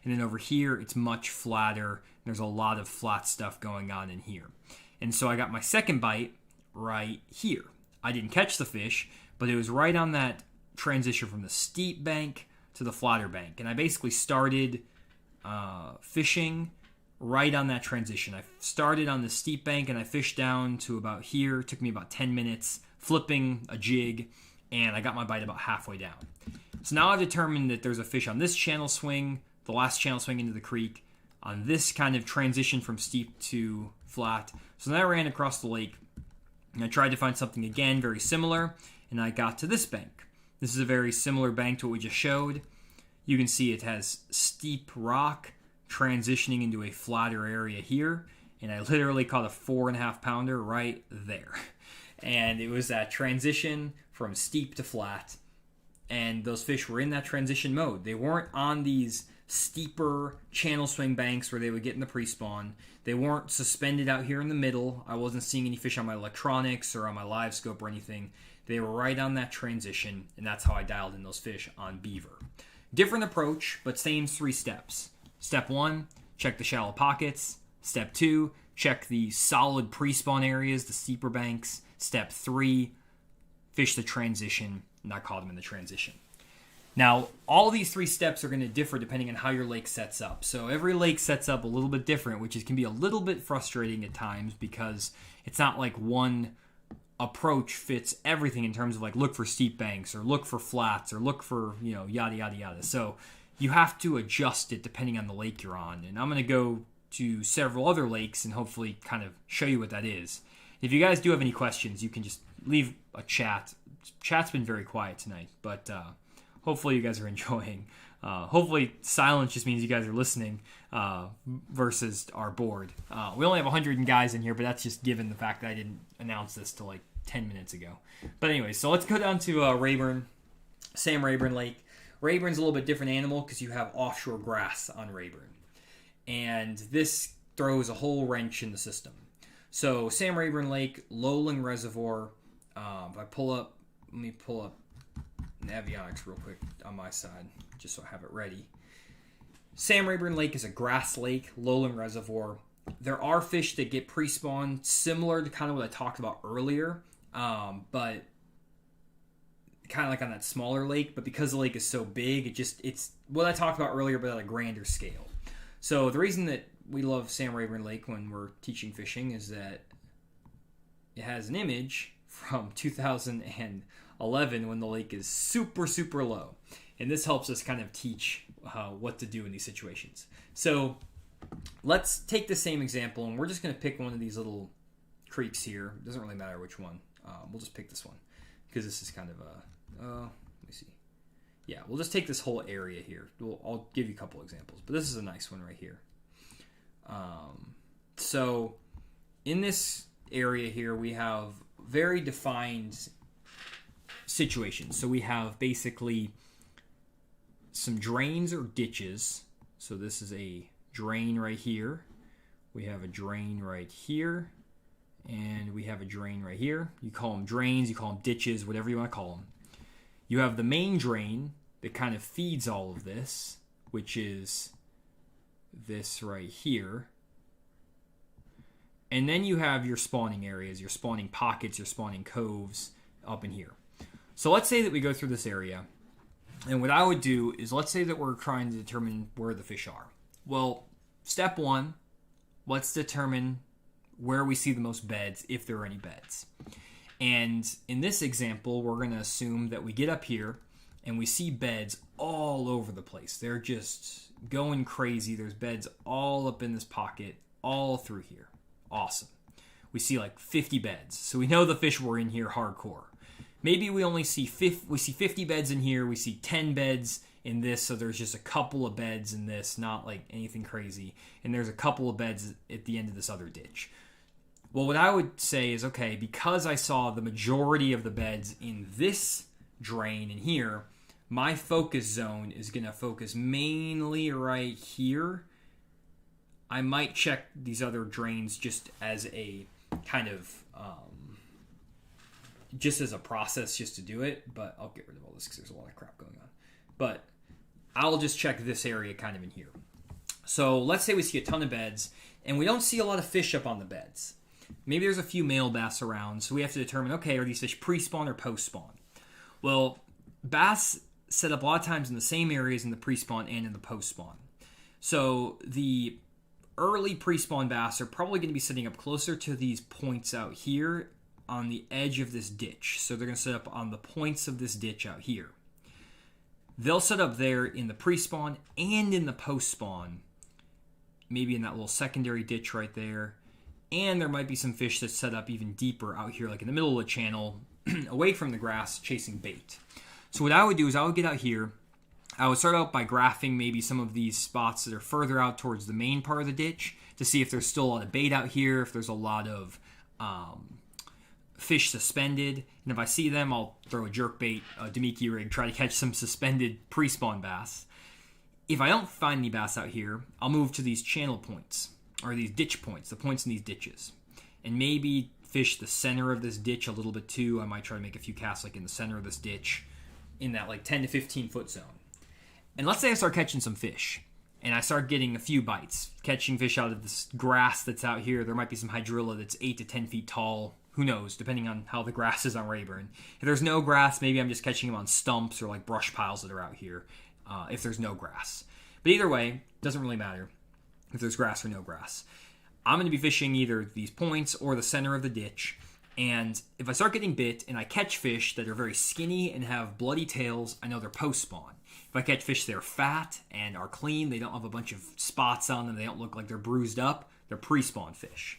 and then over here it's much flatter. There's a lot of flat stuff going on in here. And so I got my second bite right here. I didn't catch the fish, but it was right on that transition from the steep bank to the flatter bank. And I basically started fishing right on that transition. I started on the steep bank and I fished down to about here. It took me about 10 minutes flipping a jig, and I got my bite about halfway down. So now I've determined that there's a fish on this channel swing, the last channel swing into the creek, on this kind of transition from steep to flat. So then I ran across the lake and I tried to find something again very similar, and I got to this bank. This is a very similar bank to what we just showed. You can see it has steep rock transitioning into a flatter area here, and I literally caught a 4 1/2 pounder right there. And it was that transition from steep to flat, and those fish were in that transition mode. They weren't on these steeper channel swing banks where they would get in the pre-spawn. They weren't suspended out here in the middle. I wasn't seeing any fish on my electronics or on my live scope or anything. They were right on that transition, and that's how I dialed in those fish on beaver. Different approach, but same 3 steps. Step 1, check the shallow pockets. Step 2, check the solid pre-spawn areas, the steeper banks. Step 3, fish the transition, and I caught them in the transition. Now, all these 3 steps are going to differ depending on how your lake sets up. So every lake sets up a little bit different, which can be a little bit frustrating at times because it's not like one approach fits everything in terms of like look for steep banks or look for flats or look for, yada, yada, yada. So you have to adjust it depending on the lake you're on. And I'm going to go to several other lakes and hopefully kind of show you what that is. If you guys do have any questions, you can just leave a chat. Chat's been very quiet tonight, but hopefully you guys are enjoying. Hopefully silence just means you guys are listening versus are bored. We only have 100 guys in here, but that's just given the fact that I didn't announce this till like 10 minutes ago. But anyway, so let's go down to Rayburn, Sam Rayburn Lake. Rayburn's a little bit different animal because you have offshore grass on Rayburn. And this throws a whole wrench in the system. So Sam Rayburn Lake, Lowland Reservoir. If I let me pull up Navionics real quick on my side, just so I have it ready. Sam Rayburn Lake is a grass lake, Lowland Reservoir. There are fish that get pre-spawned, similar to kind of what I talked about earlier, but kind of like on that smaller lake. But because the lake is so big, it's what I talked about earlier, but at a grander scale. So the reason that we love Sam Rayburn Lake when we're teaching fishing is that it has an image from 2011 when the lake is super, super low. And this helps us kind of teach what to do in these situations. So let's take the same example, and we're just going to pick one of these little creeks here. It doesn't really matter which one. We'll just pick this one because this is kind of a, let me see. Yeah, we'll just take this whole area here. I'll give you a couple examples, but this is a nice one right here. So in this area here, we have very defined situations. So we have basically some drains or ditches. So this is a drain right here. We have a drain right here. And we have a drain right here. You call them drains, you call them ditches, whatever you want to call them. You have the main drain that kind of feeds all of this, which is this right here. And then you have your spawning areas, your spawning pockets, your spawning coves up in here. So let's say that we go through this area. And what I would do is, let's say that we're trying to determine where the fish are. Well, step one, let's determine where we see the most beds, if there are any beds. And in this example, we're going to assume that we get up here and we see beds all over the place. They're just going crazy. There's beds all up in this pocket, all through here. Awesome. We see like 50 beds. So we know the fish were in here hardcore. Maybe we only see 50 beds in here. We see 10 beds in this, so there's just a couple of beds in this, not like anything crazy. And there's a couple of beds at the end of this other ditch. Well, what I would say is, okay, because I saw the majority of the beds in this drain in here, my focus zone is going to focus mainly right here. I might check these other drains just as a kind of, just as a process just to do it, but I'll get rid of all this because there's a lot of crap going on. But I'll just check this area kind of in here. So let's say we see a ton of beds, and we don't see a lot of fish up on the beds. Maybe there's a few male bass around, so we have to determine, okay, are these fish pre-spawn or post-spawn? Well, bass set up a lot of times in the same areas in the pre-spawn and in the post-spawn. So the early pre-spawn bass are probably going to be setting up closer to these points out here on the edge of this ditch. So they're going to set up on the points of this ditch out here. They'll set up there in the pre-spawn and in the post-spawn, maybe in that little secondary ditch right there. And there might be some fish that set up even deeper out here, like in the middle of the channel, away from the grass, chasing bait. So what I would do is I would get out here. I would start out by graphing maybe some of these spots that are further out towards the main part of the ditch to see if there's still a lot of bait out here, if there's a lot of fish suspended. And if I see them, I'll throw a jerkbait, a Demiki rig, try to catch some suspended pre-spawn bass. If I don't find any bass out here, I'll move to these channel points, or these ditch points, the points in these ditches. And maybe fish the center of this ditch a little bit too. I might try to make a few casts like in the center of this ditch, in that like 10 to 15 foot zone. And let's say I start catching some fish, and I start getting a few bites, catching fish out of this grass that's out here. There might be some hydrilla that's 8 to 10 feet tall. Who knows, depending on how the grass is on Rayburn. If there's no grass, maybe I'm just catching them on stumps or like brush piles that are out here, if there's no grass. But either way, doesn't really matter if there's grass or no grass. I'm going to be fishing either these points or the center of the ditch. And if I start getting bit and I catch fish that are very skinny and have bloody tails, I know they're post-spawn. If I catch fish that are fat and are clean, they don't have a bunch of spots on them, they don't look like they're bruised up, they're pre-spawn fish.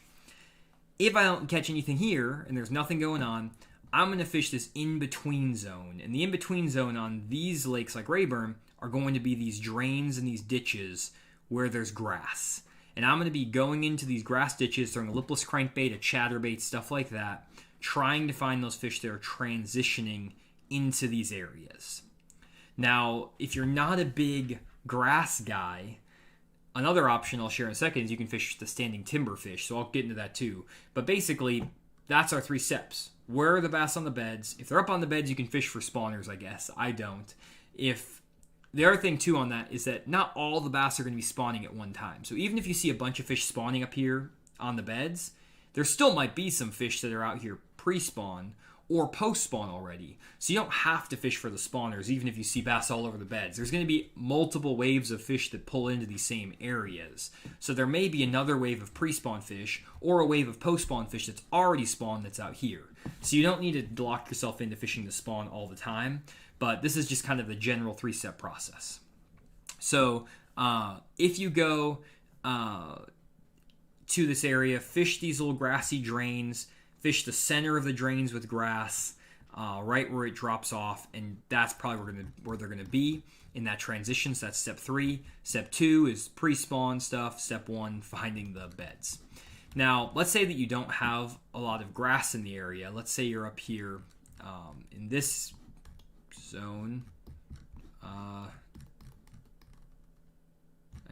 If I don't catch anything here and there's nothing going on, I'm going to fish this in-between zone. And the in-between zone on these lakes like Rayburn are going to be these drains and these ditches where there's grass. And I'm going to be going into these grass ditches, throwing a lipless crankbait, a chatterbait, stuff like that, trying to find those fish that are transitioning into these areas. Now, if you're not a big grass guy, another option I'll share in a second is you can fish the standing timber fish, so I'll get into that too. But basically, that's our 3 steps. Where are the bass on the beds? If they're up on the beds, you can fish for spawners, I guess. I don't. The other thing too on that is that not all the bass are going to be spawning at one time. So even if you see a bunch of fish spawning up here on the beds, there still might be some fish that are out here pre-spawn or post-spawn already. So you don't have to fish for the spawners, even if you see bass all over the beds. There's going to be multiple waves of fish that pull into these same areas. So there may be another wave of pre-spawn fish or a wave of post-spawn fish that's already spawned that's out here. So you don't need to lock yourself into fishing the spawn all the time, but this is just kind of the general 3-step process. So if you go to this area, fish these little grassy drains, fish the center of the drains with grass, right where it drops off, and that's probably where they're going to be in that transition. So that's step 3. Step 2 is pre-spawn stuff. Step 1, finding the beds. Now, let's say that you don't have a lot of grass in the area. Let's say you're up here in this zone. I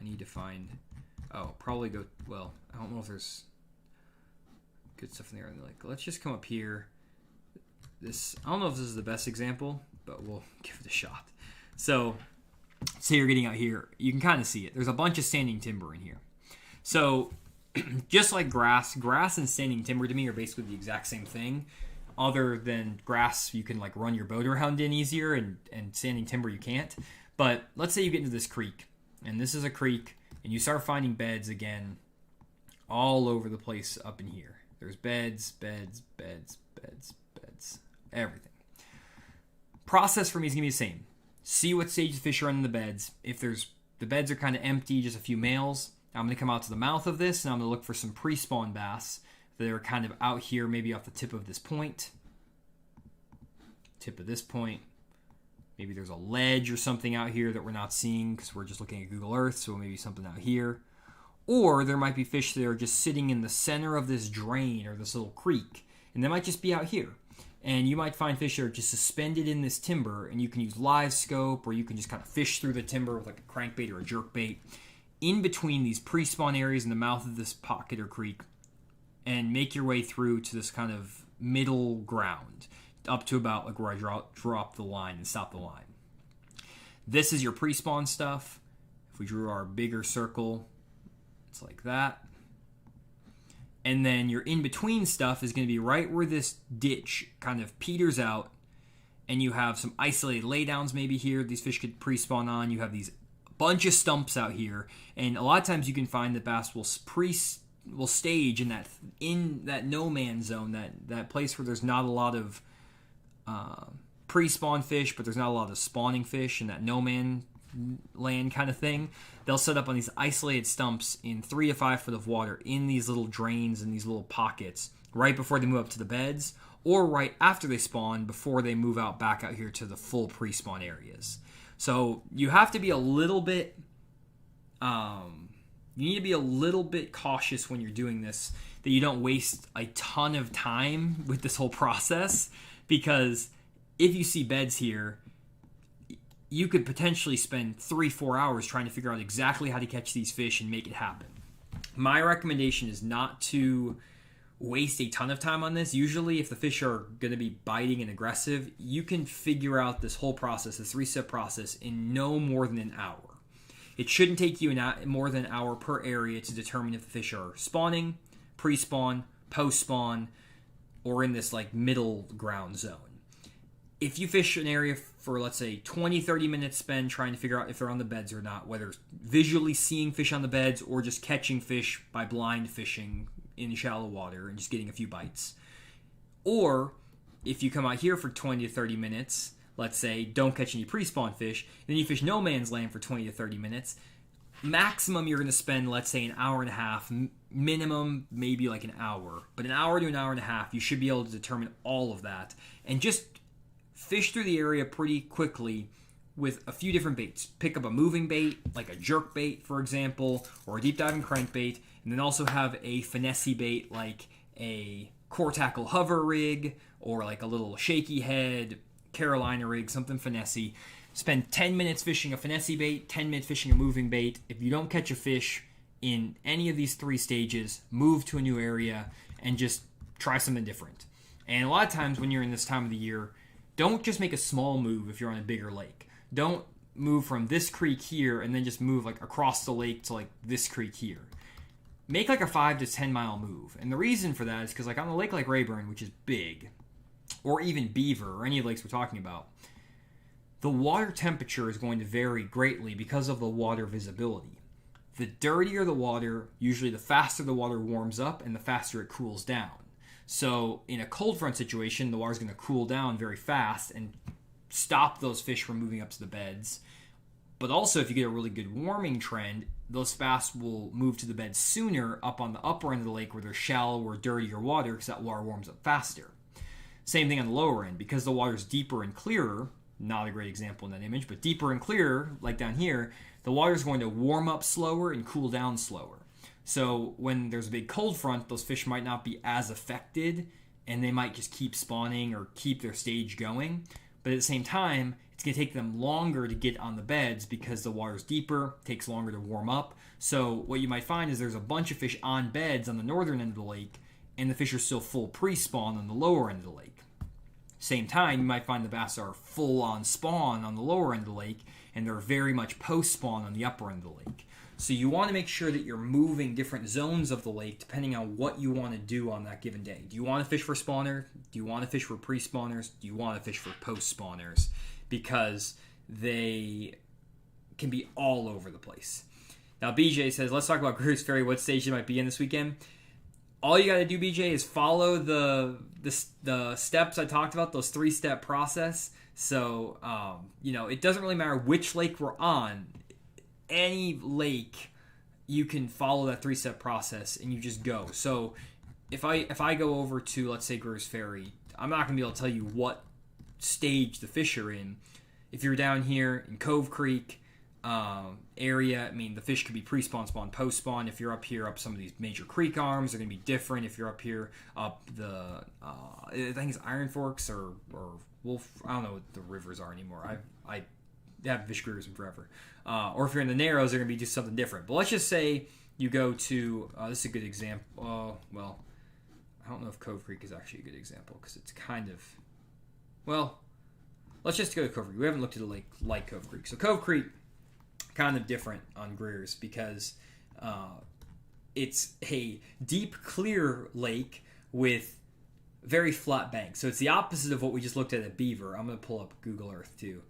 need to find... probably go... Well, I don't know if there's good stuff in there. Like, let's just come up here. I don't know if this is the best example, but we'll give it a shot. So, say you're getting out here. You can kind of see it. There's a bunch of standing timber in here. So, just like grass and standing timber to me are basically the exact same thing. Other than grass, you can like run your boat around in easier, and standing timber you can't. But let's say you get into this creek, and this is a creek, and you start finding beds again all over the place up in here. There's beds, everything. Process for me is going to be the same. See what stage the fish are in the beds. If the beds are kind of empty, just a few males, I'm going to come out to the mouth of this, and I'm going to look for some pre-spawn bass that are kind of out here, maybe off the tip of this point. Maybe there's a ledge or something out here that we're not seeing because we're just looking at Google Earth, so maybe something out here. Or there might be fish that are just sitting in the center of this drain or this little creek, and they might just be out here. And you might find fish that are just suspended in this timber, and you can use live scope, or you can just kind of fish through the timber with like a crankbait or a jerkbait in between these pre-spawn areas in the mouth of this pocket or creek, and make your way through to this kind of middle ground up to about like where I drop the line and stop the line. This is your pre-spawn stuff. If we drew our bigger circle, it's like that. And then your in-between stuff is going to be right where this ditch kind of peters out, and you have some isolated laydowns maybe here these fish could pre-spawn on. You have these bunch of stumps out here, and a lot of times you can find that bass will stage in that no man's zone, that place where there's not a lot of pre-spawn fish, but there's not a lot of spawning fish in that no man land kind of thing. They'll set up on these isolated stumps in 3 to 5 foot of water in these little drains and these little pockets right before they move up to the beds, or right after they spawn before they move back out here to the full pre-spawn areas. So you have to be a little bit cautious when you're doing this, that you don't waste a ton of time with this whole process, because if you see beds here, you could potentially spend 3-4 hours trying to figure out exactly how to catch these fish and make it happen. My recommendation is not to waste a ton of time on this. Usually, if the fish are going to be biting and aggressive, you can figure out this whole process, this 3-step process, in no more than an hour. It shouldn't take you more than an hour per area to determine if the fish are spawning, pre-spawn, post-spawn, or in this like middle ground zone. If you fish an area for, let's say, 20-30 minutes spend trying to figure out if they're on the beds or not, whether visually seeing fish on the beds or just catching fish by blind fishing in shallow water and just getting a few bites. Or if you come out here for 20 to 30 minutes, let's say, don't catch any pre-spawn fish, then you fish no man's land for 20 to 30 minutes, maximum you're going to spend, let's say, an hour and a half, minimum maybe like an hour. But an hour to an hour and a half, you should be able to determine all of that and just fish through the area pretty quickly with a few different baits. Pick up a moving bait, like a jerk bait, for example, or a deep diving crankbait, and then also have a finesse bait like a core tackle hover rig or like a little shaky head Carolina rig, something finesse. Spend 10 minutes fishing a finesse bait, 10 minutes fishing a moving bait. If you don't catch a fish in any of these 3 stages, move to a new area and just try something different. And a lot of times when you're in this time of the year, don't just make a small move if you're on a bigger lake. Don't move from this creek here and then just move like across the lake to like this creek here. make like a 5 to 10 mile move. And the reason for that is because like on a lake like Rayburn, which is big, or even Beaver, or any of the lakes we're talking about, the water temperature is going to vary greatly because of the water visibility. The dirtier the water, usually the faster the water warms up and the faster it cools down. So in a cold front situation, the water's going to cool down very fast and stop those fish from moving up to the beds. But also, if you get a really good warming trend, those bass will move to the bed sooner up on the upper end of the lake where there's shallower, dirtier water because that water warms up faster. Same thing on the lower end. Because the water's deeper and clearer, not a great example in that image, but deeper and clearer, like down here, the water's going to warm up slower and cool down slower. So when there's a big cold front, those fish might not be as affected, and they might just keep spawning or keep their stage going. But at the same time, it's going to take them longer to get on the beds because the water's deeper, takes longer to warm up. So what you might find is there's a bunch of fish on beds on the northern end of the lake, and the fish are still full pre-spawn on the lower end of the lake. Same time, you might find the bass are full on spawn on the lower end of the lake, and they're very much post-spawn on the upper end of the lake. So you want to make sure that you're moving different zones of the lake depending on what you want to do on that given day. Do you want to fish for spawner? Do you want to fish for pre-spawners? Do you want to fish for post-spawners? Because they can be all over the place. Now, BJ says, let's talk about Greer's Ferry, what stage you might be in this weekend. All you got to do, BJ, is follow the steps I talked about, those 3-step process. So, it doesn't really matter which lake we're on. Any lake, you can follow that 3-step process and you just go. So if I go over to, let's say, Greer's Ferry, I'm not going to be able to tell you what stage the fish are in. If you're down here in Cove Creek area, I mean, the fish could be pre-spawn, spawn, post-spawn. If you're up here, up some of these major creek arms, they're going to be different. If you're up here, up the, I think it's Iron Forks or Wolf, I don't know what the rivers are anymore. I have fish Greers forever. Or if you're in the Narrows, they're going to be just something different. But let's just say you go to, this is a good example. Well, I don't know if Cove Creek is actually a good example because it's kind of, well, let's just go to Cove Creek. We haven't looked at a lake like Cove Creek. So Cove Creek, kind of different on Greer's because it's a deep, clear lake with very flat banks. So it's the opposite of what we just looked at Beaver. I'm going to pull up Google Earth too.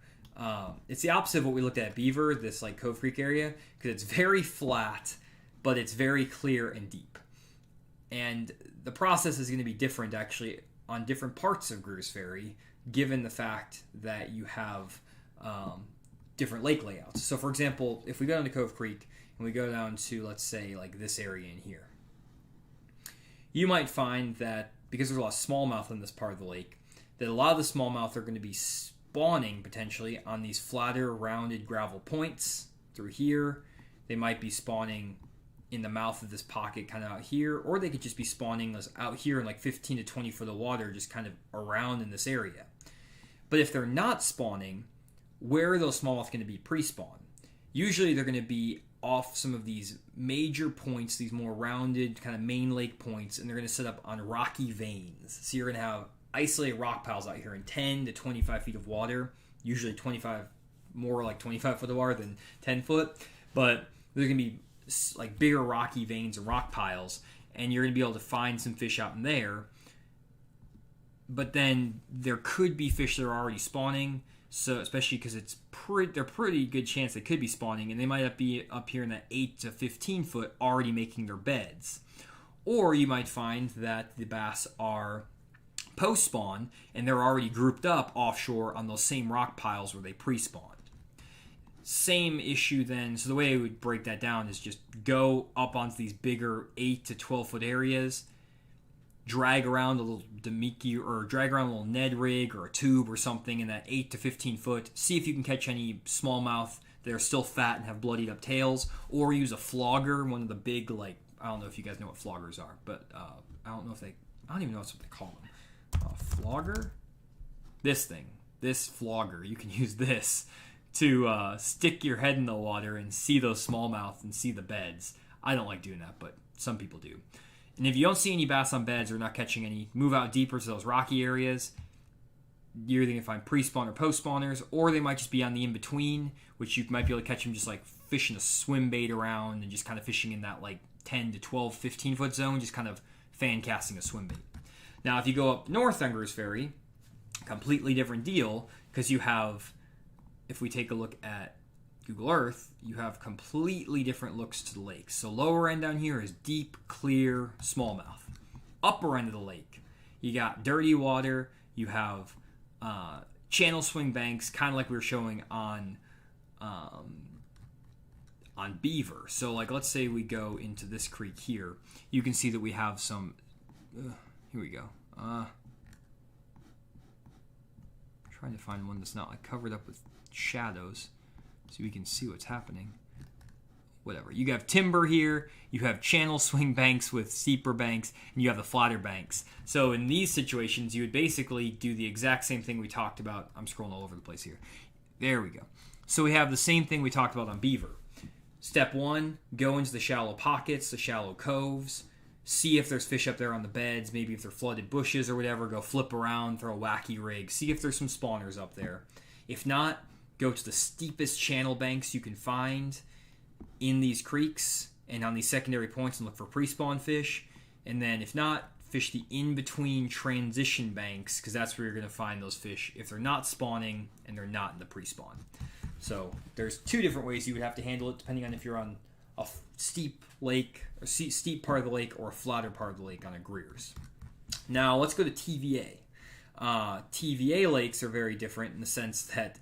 It's the opposite of what we looked at Beaver, this like Cove Creek area, because it's very flat, but it's very clear and deep. And the process is going to be different actually on different parts of Greer's Ferry, given the fact that you have different lake layouts. So for example, if we go down to Cove Creek and we go down to, let's say, like this area in here, you might find that because there's a lot of smallmouth in this part of the lake, that a lot of the smallmouth are going to be spawning potentially on these flatter, rounded gravel points through here. They might be spawning in the mouth of this pocket kind of out here, or they could just be spawning out here in like 15 to 20 foot of water, just kind of around in this area. But if they're not spawning, where are those smallmouth going to be pre-spawn? Usually they're going to be off some of these major points, these more rounded kind of main lake points, and they're going to set up on rocky veins. So you're going to have isolated rock piles out here in 10 to 25 feet of water, usually 25, more like 25 foot of water than 10 foot, but there's going to be like bigger rocky veins and rock piles, and you're going to be able to find some fish out in there. But then there could be fish that are already spawning, so especially because they're pretty good chance they could be spawning, and they might be up here in that 8 to 15 foot already making their beds. Or you might find that the bass are post-spawn, and they're already grouped up offshore on those same rock piles where they pre-spawned. Same issue then, so the way I would break that down is just go up onto these bigger 8 to 12 foot areas, drag around a little Demiki or drag around a little Ned rig or a tube or something in that 8 to 15 foot, see if you can catch any smallmouth that are still fat and have bloodied up tails, or use a flogger, one of the big, like, I don't know if you guys know what floggers are, but I don't even know what they call them. Flogger? This flogger, you can use this to stick your head in the water and see those smallmouth and see the beds. I don't like doing that, but some people do. And if you don't see any bass on beds or not catching any, move out deeper to those rocky areas. You're either going to find pre-spawn or post-spawners, or they might just be on the in-between, which you might be able to catch them just like fishing a swim bait around and just kind of fishing in that like 10 to 12, 15 foot zone, just kind of fan casting a swim bait. Now, if you go up north on Greers Ferry, completely different deal, because you have, if we take a look at Google Earth, you have completely different looks to the lake. So lower end down here is deep, clear, smallmouth. Upper end of the lake, you got dirty water, you have channel swing banks, kind of like we were showing on Beaver. So like, let's say we go into this creek here, you can see that we have some, here we go. Trying to find one that's not like covered up with shadows so we can see what's happening. Whatever. You have timber here, you have channel swing banks with steeper banks, and you have the flatter banks. So in these situations, you would basically do the exact same thing we talked about. I'm scrolling all over the place here. There we go. So we have the same thing we talked about on Beaver. Step one, go into the shallow pockets, the shallow coves, see if there's fish up there on the beds, maybe if they're flooded bushes or whatever, go flip around, throw a wacky rig, see if there's some spawners up there. If not, go to the steepest channel banks you can find in these creeks and on these secondary points and look for pre-spawn fish. And then if not, fish the in-between transition banks, because that's where you're going to find those fish if they're not spawning and they're not in the pre-spawn. So there's two different ways you would have to handle it, depending on if you're on a steep lake or steep part of the lake or a flatter part of the lake on a Greers. Now let's go to TVA. TVA lakes are very different in the sense that,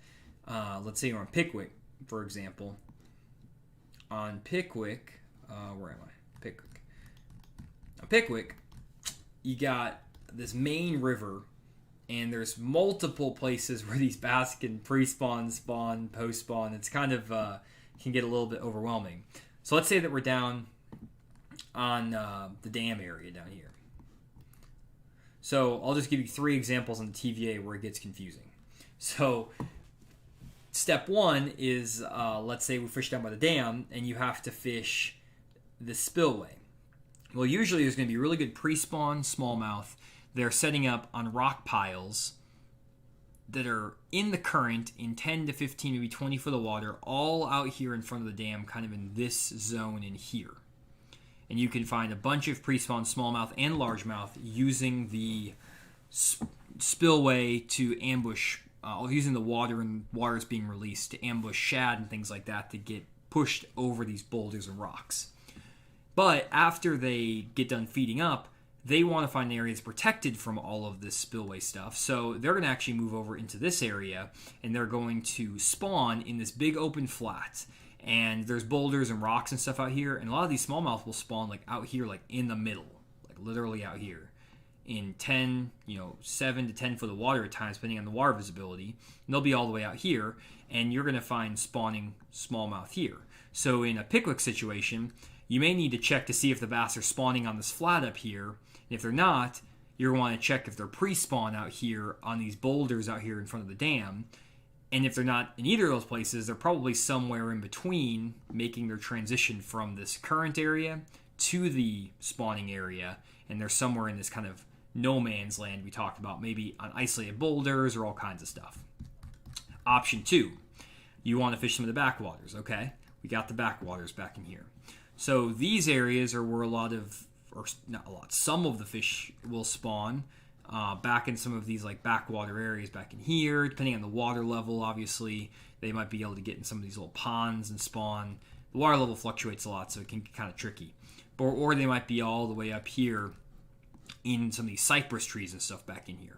let's say you're on Pickwick, for example. On Pickwick, where am I? Pickwick. On Pickwick, you got this main river, and there's multiple places where these bass can pre-spawn, spawn, post-spawn. It's kind of can get a little bit overwhelming. So let's say that we're down on the dam area down here. So I'll just give you 3 examples on the TVA where it gets confusing. So step one is, let's say we fish down by the dam, and you have to fish the spillway. Well, usually there's going to be really good pre-spawn smallmouth. They're setting up on rock piles that are in the current in 10 to 15, maybe 20 foot of water, all out here in front of the dam, kind of in this zone in here. And you can find a bunch of pre-spawn smallmouth and largemouth using the spillway to ambush, using the water and water's being released to ambush shad and things like that to get pushed over these boulders and rocks. But after they get done feeding up, they want to find areas protected from all of this spillway stuff. So they're going to actually move over into this area, and they're going to spawn in this big open flat. And there's boulders and rocks and stuff out here, and a lot of these smallmouth will spawn like out here, like in the middle, like literally out here in 10, 7 to 10 foot of water at times, depending on the water visibility. And they'll be all the way out here, and you're going to find spawning smallmouth here. So in a Pickwick situation, you may need to check to see if the bass are spawning on this flat up here. And if they're not, you're going to want to check if they're pre-spawn out here on these boulders out here in front of the dam. And if they're not in either of those places, they're probably somewhere in between, making their transition from this current area to the spawning area. And they're somewhere in this kind of no man's land we talked about, maybe on isolated boulders or all kinds of stuff. Option 2, you want to fish some of the backwaters. Okay, we got the backwaters back in here. So these areas are where some of the fish will spawn back in some of these like backwater areas back in here. Depending on the water level, obviously, they might be able to get in some of these little ponds and spawn. The water level fluctuates a lot, so it can get kind of tricky. Or they might be all the way up here in some of these cypress trees and stuff back in here.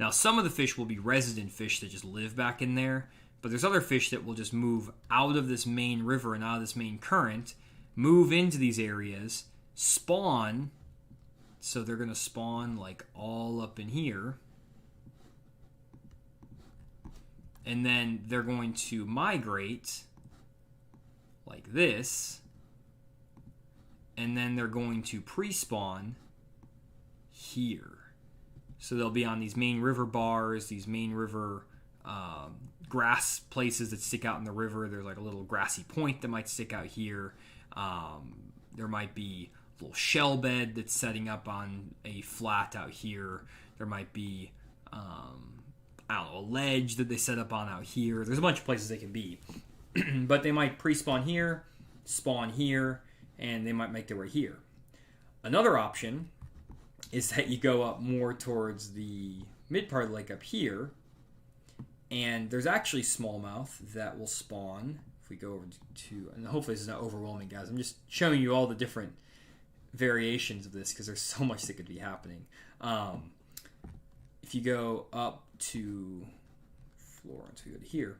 Now, some of the fish will be resident fish that just live back in there, but there's other fish that will just move out of this main river and out of this main current, move into these areas, spawn. So they're going to spawn like all up in here. And then they're going to migrate like this. And then they're going to pre-spawn here. So they'll be on these main river bars, these main river grass places that stick out in the river. There's like a little grassy point that might stick out here. There might be a little shell bed that's setting up on a flat out here. There might be, a ledge that they set up on out here. There's a bunch of places they can be. But they might pre-spawn here, spawn here, and they might make their way here. Another option is that you go up more towards the mid part of the lake up here, and there's actually smallmouth that will spawn. If we go over to, and hopefully this is not overwhelming, guys. I'm just showing you all the different variations of this because there's so much that could be happening. If you go up to Florence, we go to here,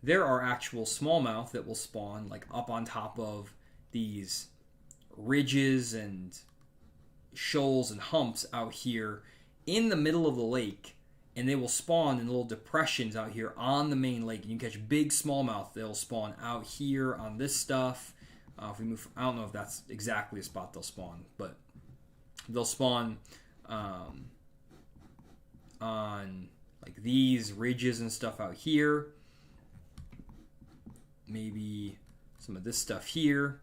there are actual smallmouth that will spawn like up on top of these ridges and shoals and humps out here in the middle of the lake, and they will spawn in little depressions out here on the main lake. And you can catch big smallmouth. They'll spawn out here on this stuff. If we move, I don't know if that's exactly the spot they'll spawn, but they'll spawn on like these ridges and stuff out here. Maybe some of this stuff here.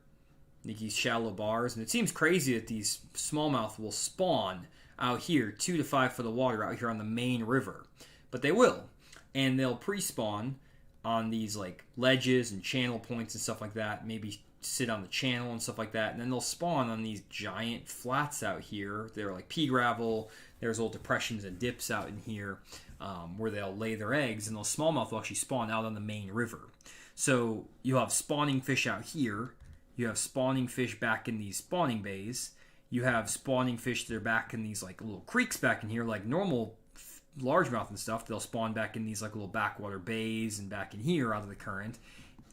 These shallow bars. And it seems crazy that these smallmouth will spawn out here 2 to 5 foot of water out here on the main river. But they will. And they'll pre-spawn on these like ledges and channel points and stuff like that. Maybe sit on the channel and stuff like that. And then they'll spawn on these giant flats out here. They're like pea gravel. There's little depressions and dips out in here where they'll lay their eggs. And those smallmouth will actually spawn out on the main river. So you'll have spawning fish out here. You have spawning fish back in these spawning bays. You have spawning fish that are back in these like little creeks back in here, like normal largemouth and stuff. They'll spawn back in these like little backwater bays and back in here out of the current.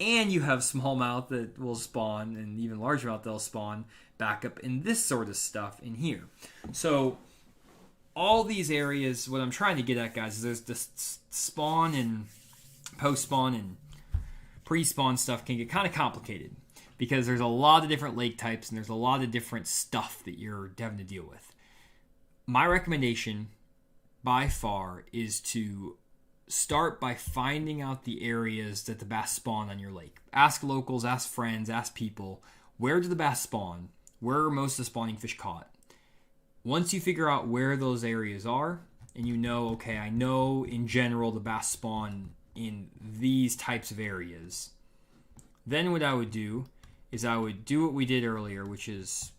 And you have smallmouth that will spawn, and even largemouth they'll spawn back up in this sort of stuff in here. So all these areas, what I'm trying to get at, guys, is there's this spawn and post-spawn and pre-spawn stuff can get kind of complicated, because there's a lot of different lake types and there's a lot of different stuff that you're having to deal with. My recommendation by far is to start by finding out the areas that the bass spawn on your lake. Ask locals, ask friends, ask people, where do the bass spawn? Where are most of the spawning fish caught? Once you figure out where those areas are, and you know, okay, I know in general the bass spawn in these types of areas, then what I would do is I would do what we did earlier, which is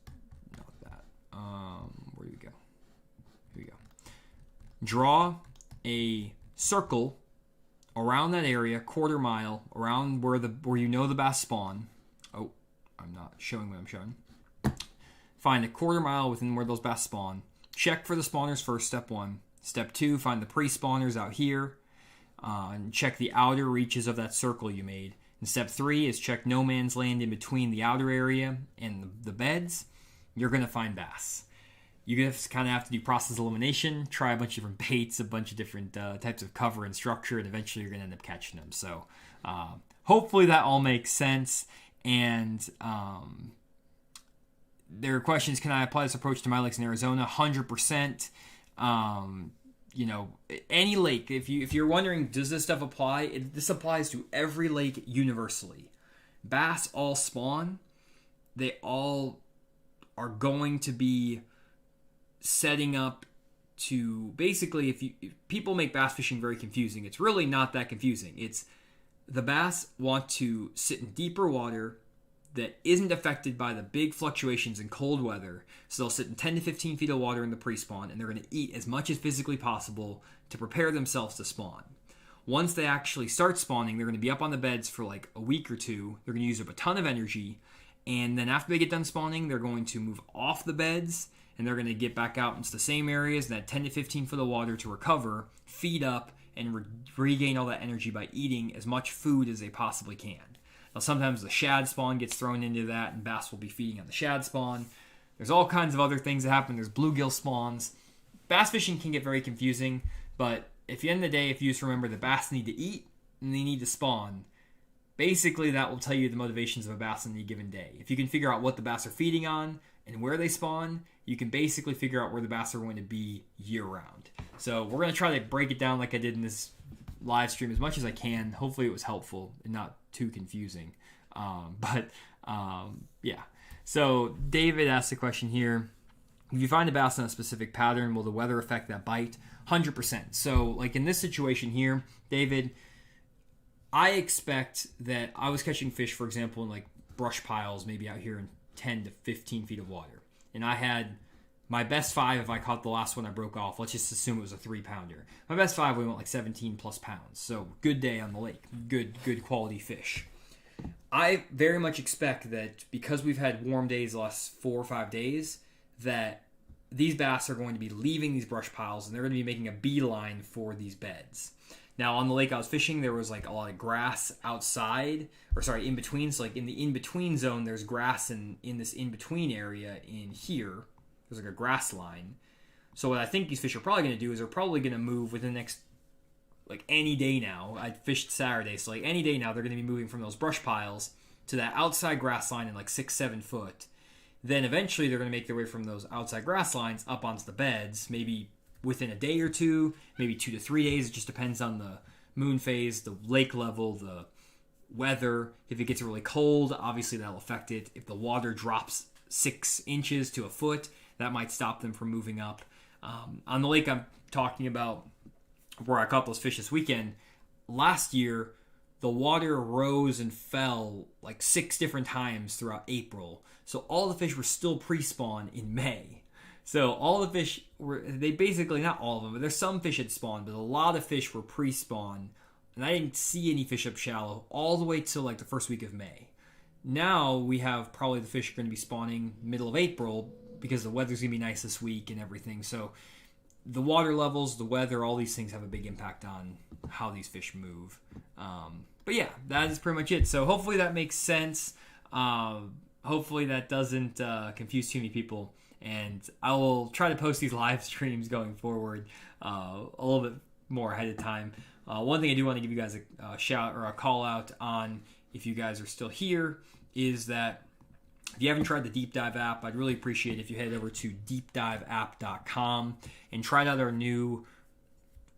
not that. Where do we go? Here we go. Draw a circle around that area, quarter mile around where you know the bass spawn. Oh, I'm not showing what I'm showing. Find a quarter mile within where those bass spawn. Check for the spawners first, step 1. Step 2, find the pre-spawners out here, and check the outer reaches of that circle you made. And step 3 is check no man's land in between the outer area and the beds. You're going to find bass. You're going to kind of have to do process elimination, try a bunch of different baits, a bunch of different types of cover and structure, and eventually you're going to end up catching them. So hopefully that all makes sense. And there are questions, can I apply this approach to my lakes in Arizona? 100%. You know, any lake, if you're wondering, does this stuff apply? This applies to every lake universally. Bass all spawn. They all are going to be setting up to, basically, if people make bass fishing very confusing, it's really not that confusing. It's the bass want to sit in deeper water that isn't affected by the big fluctuations in cold weather. So they'll sit in 10 to 15 feet of water in the pre-spawn, and they're going to eat as much as physically possible to prepare themselves to spawn. Once they actually start spawning, they're going to be up on the beds for like a week or two. They're going to use up a ton of energy, and then after they get done spawning, they're going to move off the beds, and they're going to get back out into the same areas in that 10 to 15 foot of water to recover, feed up, and regain all that energy by eating as much food as they possibly can. Now, sometimes the shad spawn gets thrown into that, and bass will be feeding on the shad spawn. There's all kinds of other things that happen. There's bluegill spawns. Bass fishing can get very confusing, but at the end of the day, if you just remember the bass need to eat and they need to spawn, basically that will tell you the motivations of a bass on any given day. If you can figure out what the bass are feeding on and where they spawn, you can basically figure out where the bass are going to be year-round. So we're going to try to break it down like I did in this live stream as much as I can. Hopefully it was helpful and not too confusing. Yeah. So David asked a question here. If you find a bass in a specific pattern, will the weather affect that bite? 100%. So like in this situation here, David, I expect that I was catching fish, for example, in like brush piles, maybe out here in 10 to 15 feet of water. And I had my best 5, if I caught the last one I broke off, let's just assume it was a 3-pounder. My best 5, we went like 17 plus pounds. So good day on the lake. Good quality fish. I very much expect that because we've had warm days the last 4 or 5 days, that these bass are going to be leaving these brush piles and they're going to be making a beeline for these beds. Now, on the lake I was fishing, there was like a lot of grass outside, in between. So like in the in-between zone, there's grass in this in-between area in here. There's like a grass line. So what I think these fish are probably going to do is they're probably going to move within the next, like any day now. I fished Saturday, so like any day now they're going to be moving from those brush piles to that outside grass line in like 6-7 foot. Then eventually they're going to make their way from those outside grass lines up onto the beds, maybe within a day or two, maybe 2 to 3 days. It just depends on the moon phase, the lake level, the weather. If it gets really cold, obviously that'll affect it. If the water drops 6 inches to a foot, that might stop them from moving up. On the lake I'm talking about, where I caught those fish this weekend, last year the water rose and fell like 6 different times throughout April. So all the fish were still pre-spawn in May. So all the fish they basically, not all of them, but there's some fish had spawned, but a lot of fish were pre-spawn. And I didn't see any fish up shallow all the way till like the first week of May. Now we have probably the fish are going to be spawning middle of April because the weather's going to be nice this week and everything. So the water levels, the weather, all these things have a big impact on how these fish move. But yeah, that is pretty much it. So hopefully that makes sense. Hopefully that doesn't confuse too many people. And I will try to post these live streams going forward a little bit more ahead of time. One thing I do want to give you guys a shout or a call out on, if you guys are still here, is that if you haven't tried the Deep Dive app, I'd really appreciate it if you head over to deepdiveapp.com and try out our new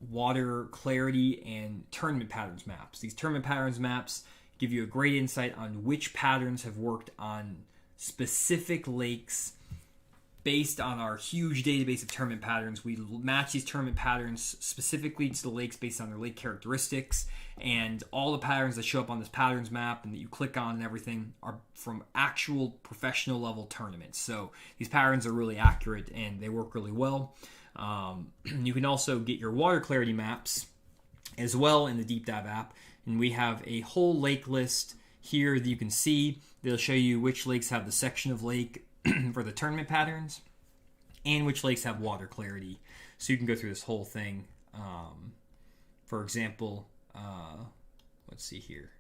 water clarity and tournament patterns maps. These tournament patterns maps give you a great insight on which patterns have worked on specific lakes. Based on our huge database of tournament patterns, we match these tournament patterns specifically to the lakes based on their lake characteristics, and all the patterns that show up on this patterns map and that you click on and everything are from actual professional level tournaments. So these patterns are really accurate and they work really well. You can also get your water clarity maps as well in the Deep Dive app, and we have a whole lake list here that you can see. They'll show you which lakes have the section of lake for the tournament patterns and which lakes have water clarity. So you can go through this whole thing. For example, let's see here.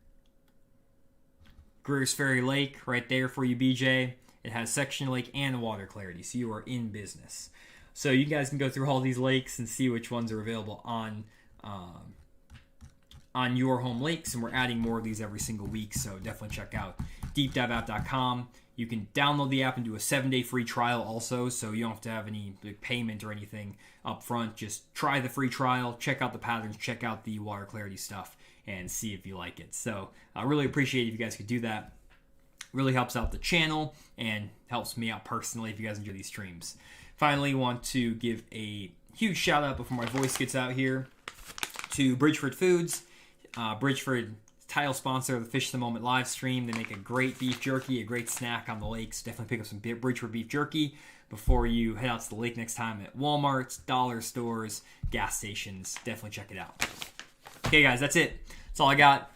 Greer's Ferry Lake right there for you, BJ. It has section lake and water clarity, so you are in business. So you guys can go through all these lakes and see which ones are available on your home lakes, and we're adding more of these every single week, so definitely check out deepdiveapp.com. You can download the app and do a 7-day free trial also, so you don't have to have any payment or anything up front. Just try the free trial, check out the patterns, check out the water clarity stuff, and see if you like it. So I really appreciate it if you guys could do that. Really helps out the channel and helps me out personally if you guys enjoy these streams. Finally, want to give a huge shout out before my voice gets out here to Bridgeford Foods. Bridgeford, title sponsor of the Fish of the Moment live stream. They make a great beef jerky, a great snack on the lakes. Definitely pick up some Bridgeford beef jerky before you head out to the lake next time at Walmarts, dollar stores, gas stations. Definitely check it out. Okay, guys, that's it. That's all I got.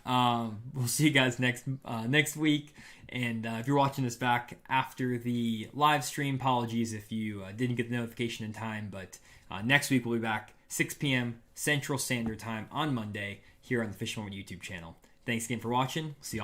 We'll see you guys next week. And if you're watching this back after the live stream, apologies if you didn't get the notification in time. But next week we'll be back 6 p.m. Central Standard Time on Monday here on the Fish of the Moment YouTube channel. Thanks again for watching. See you all.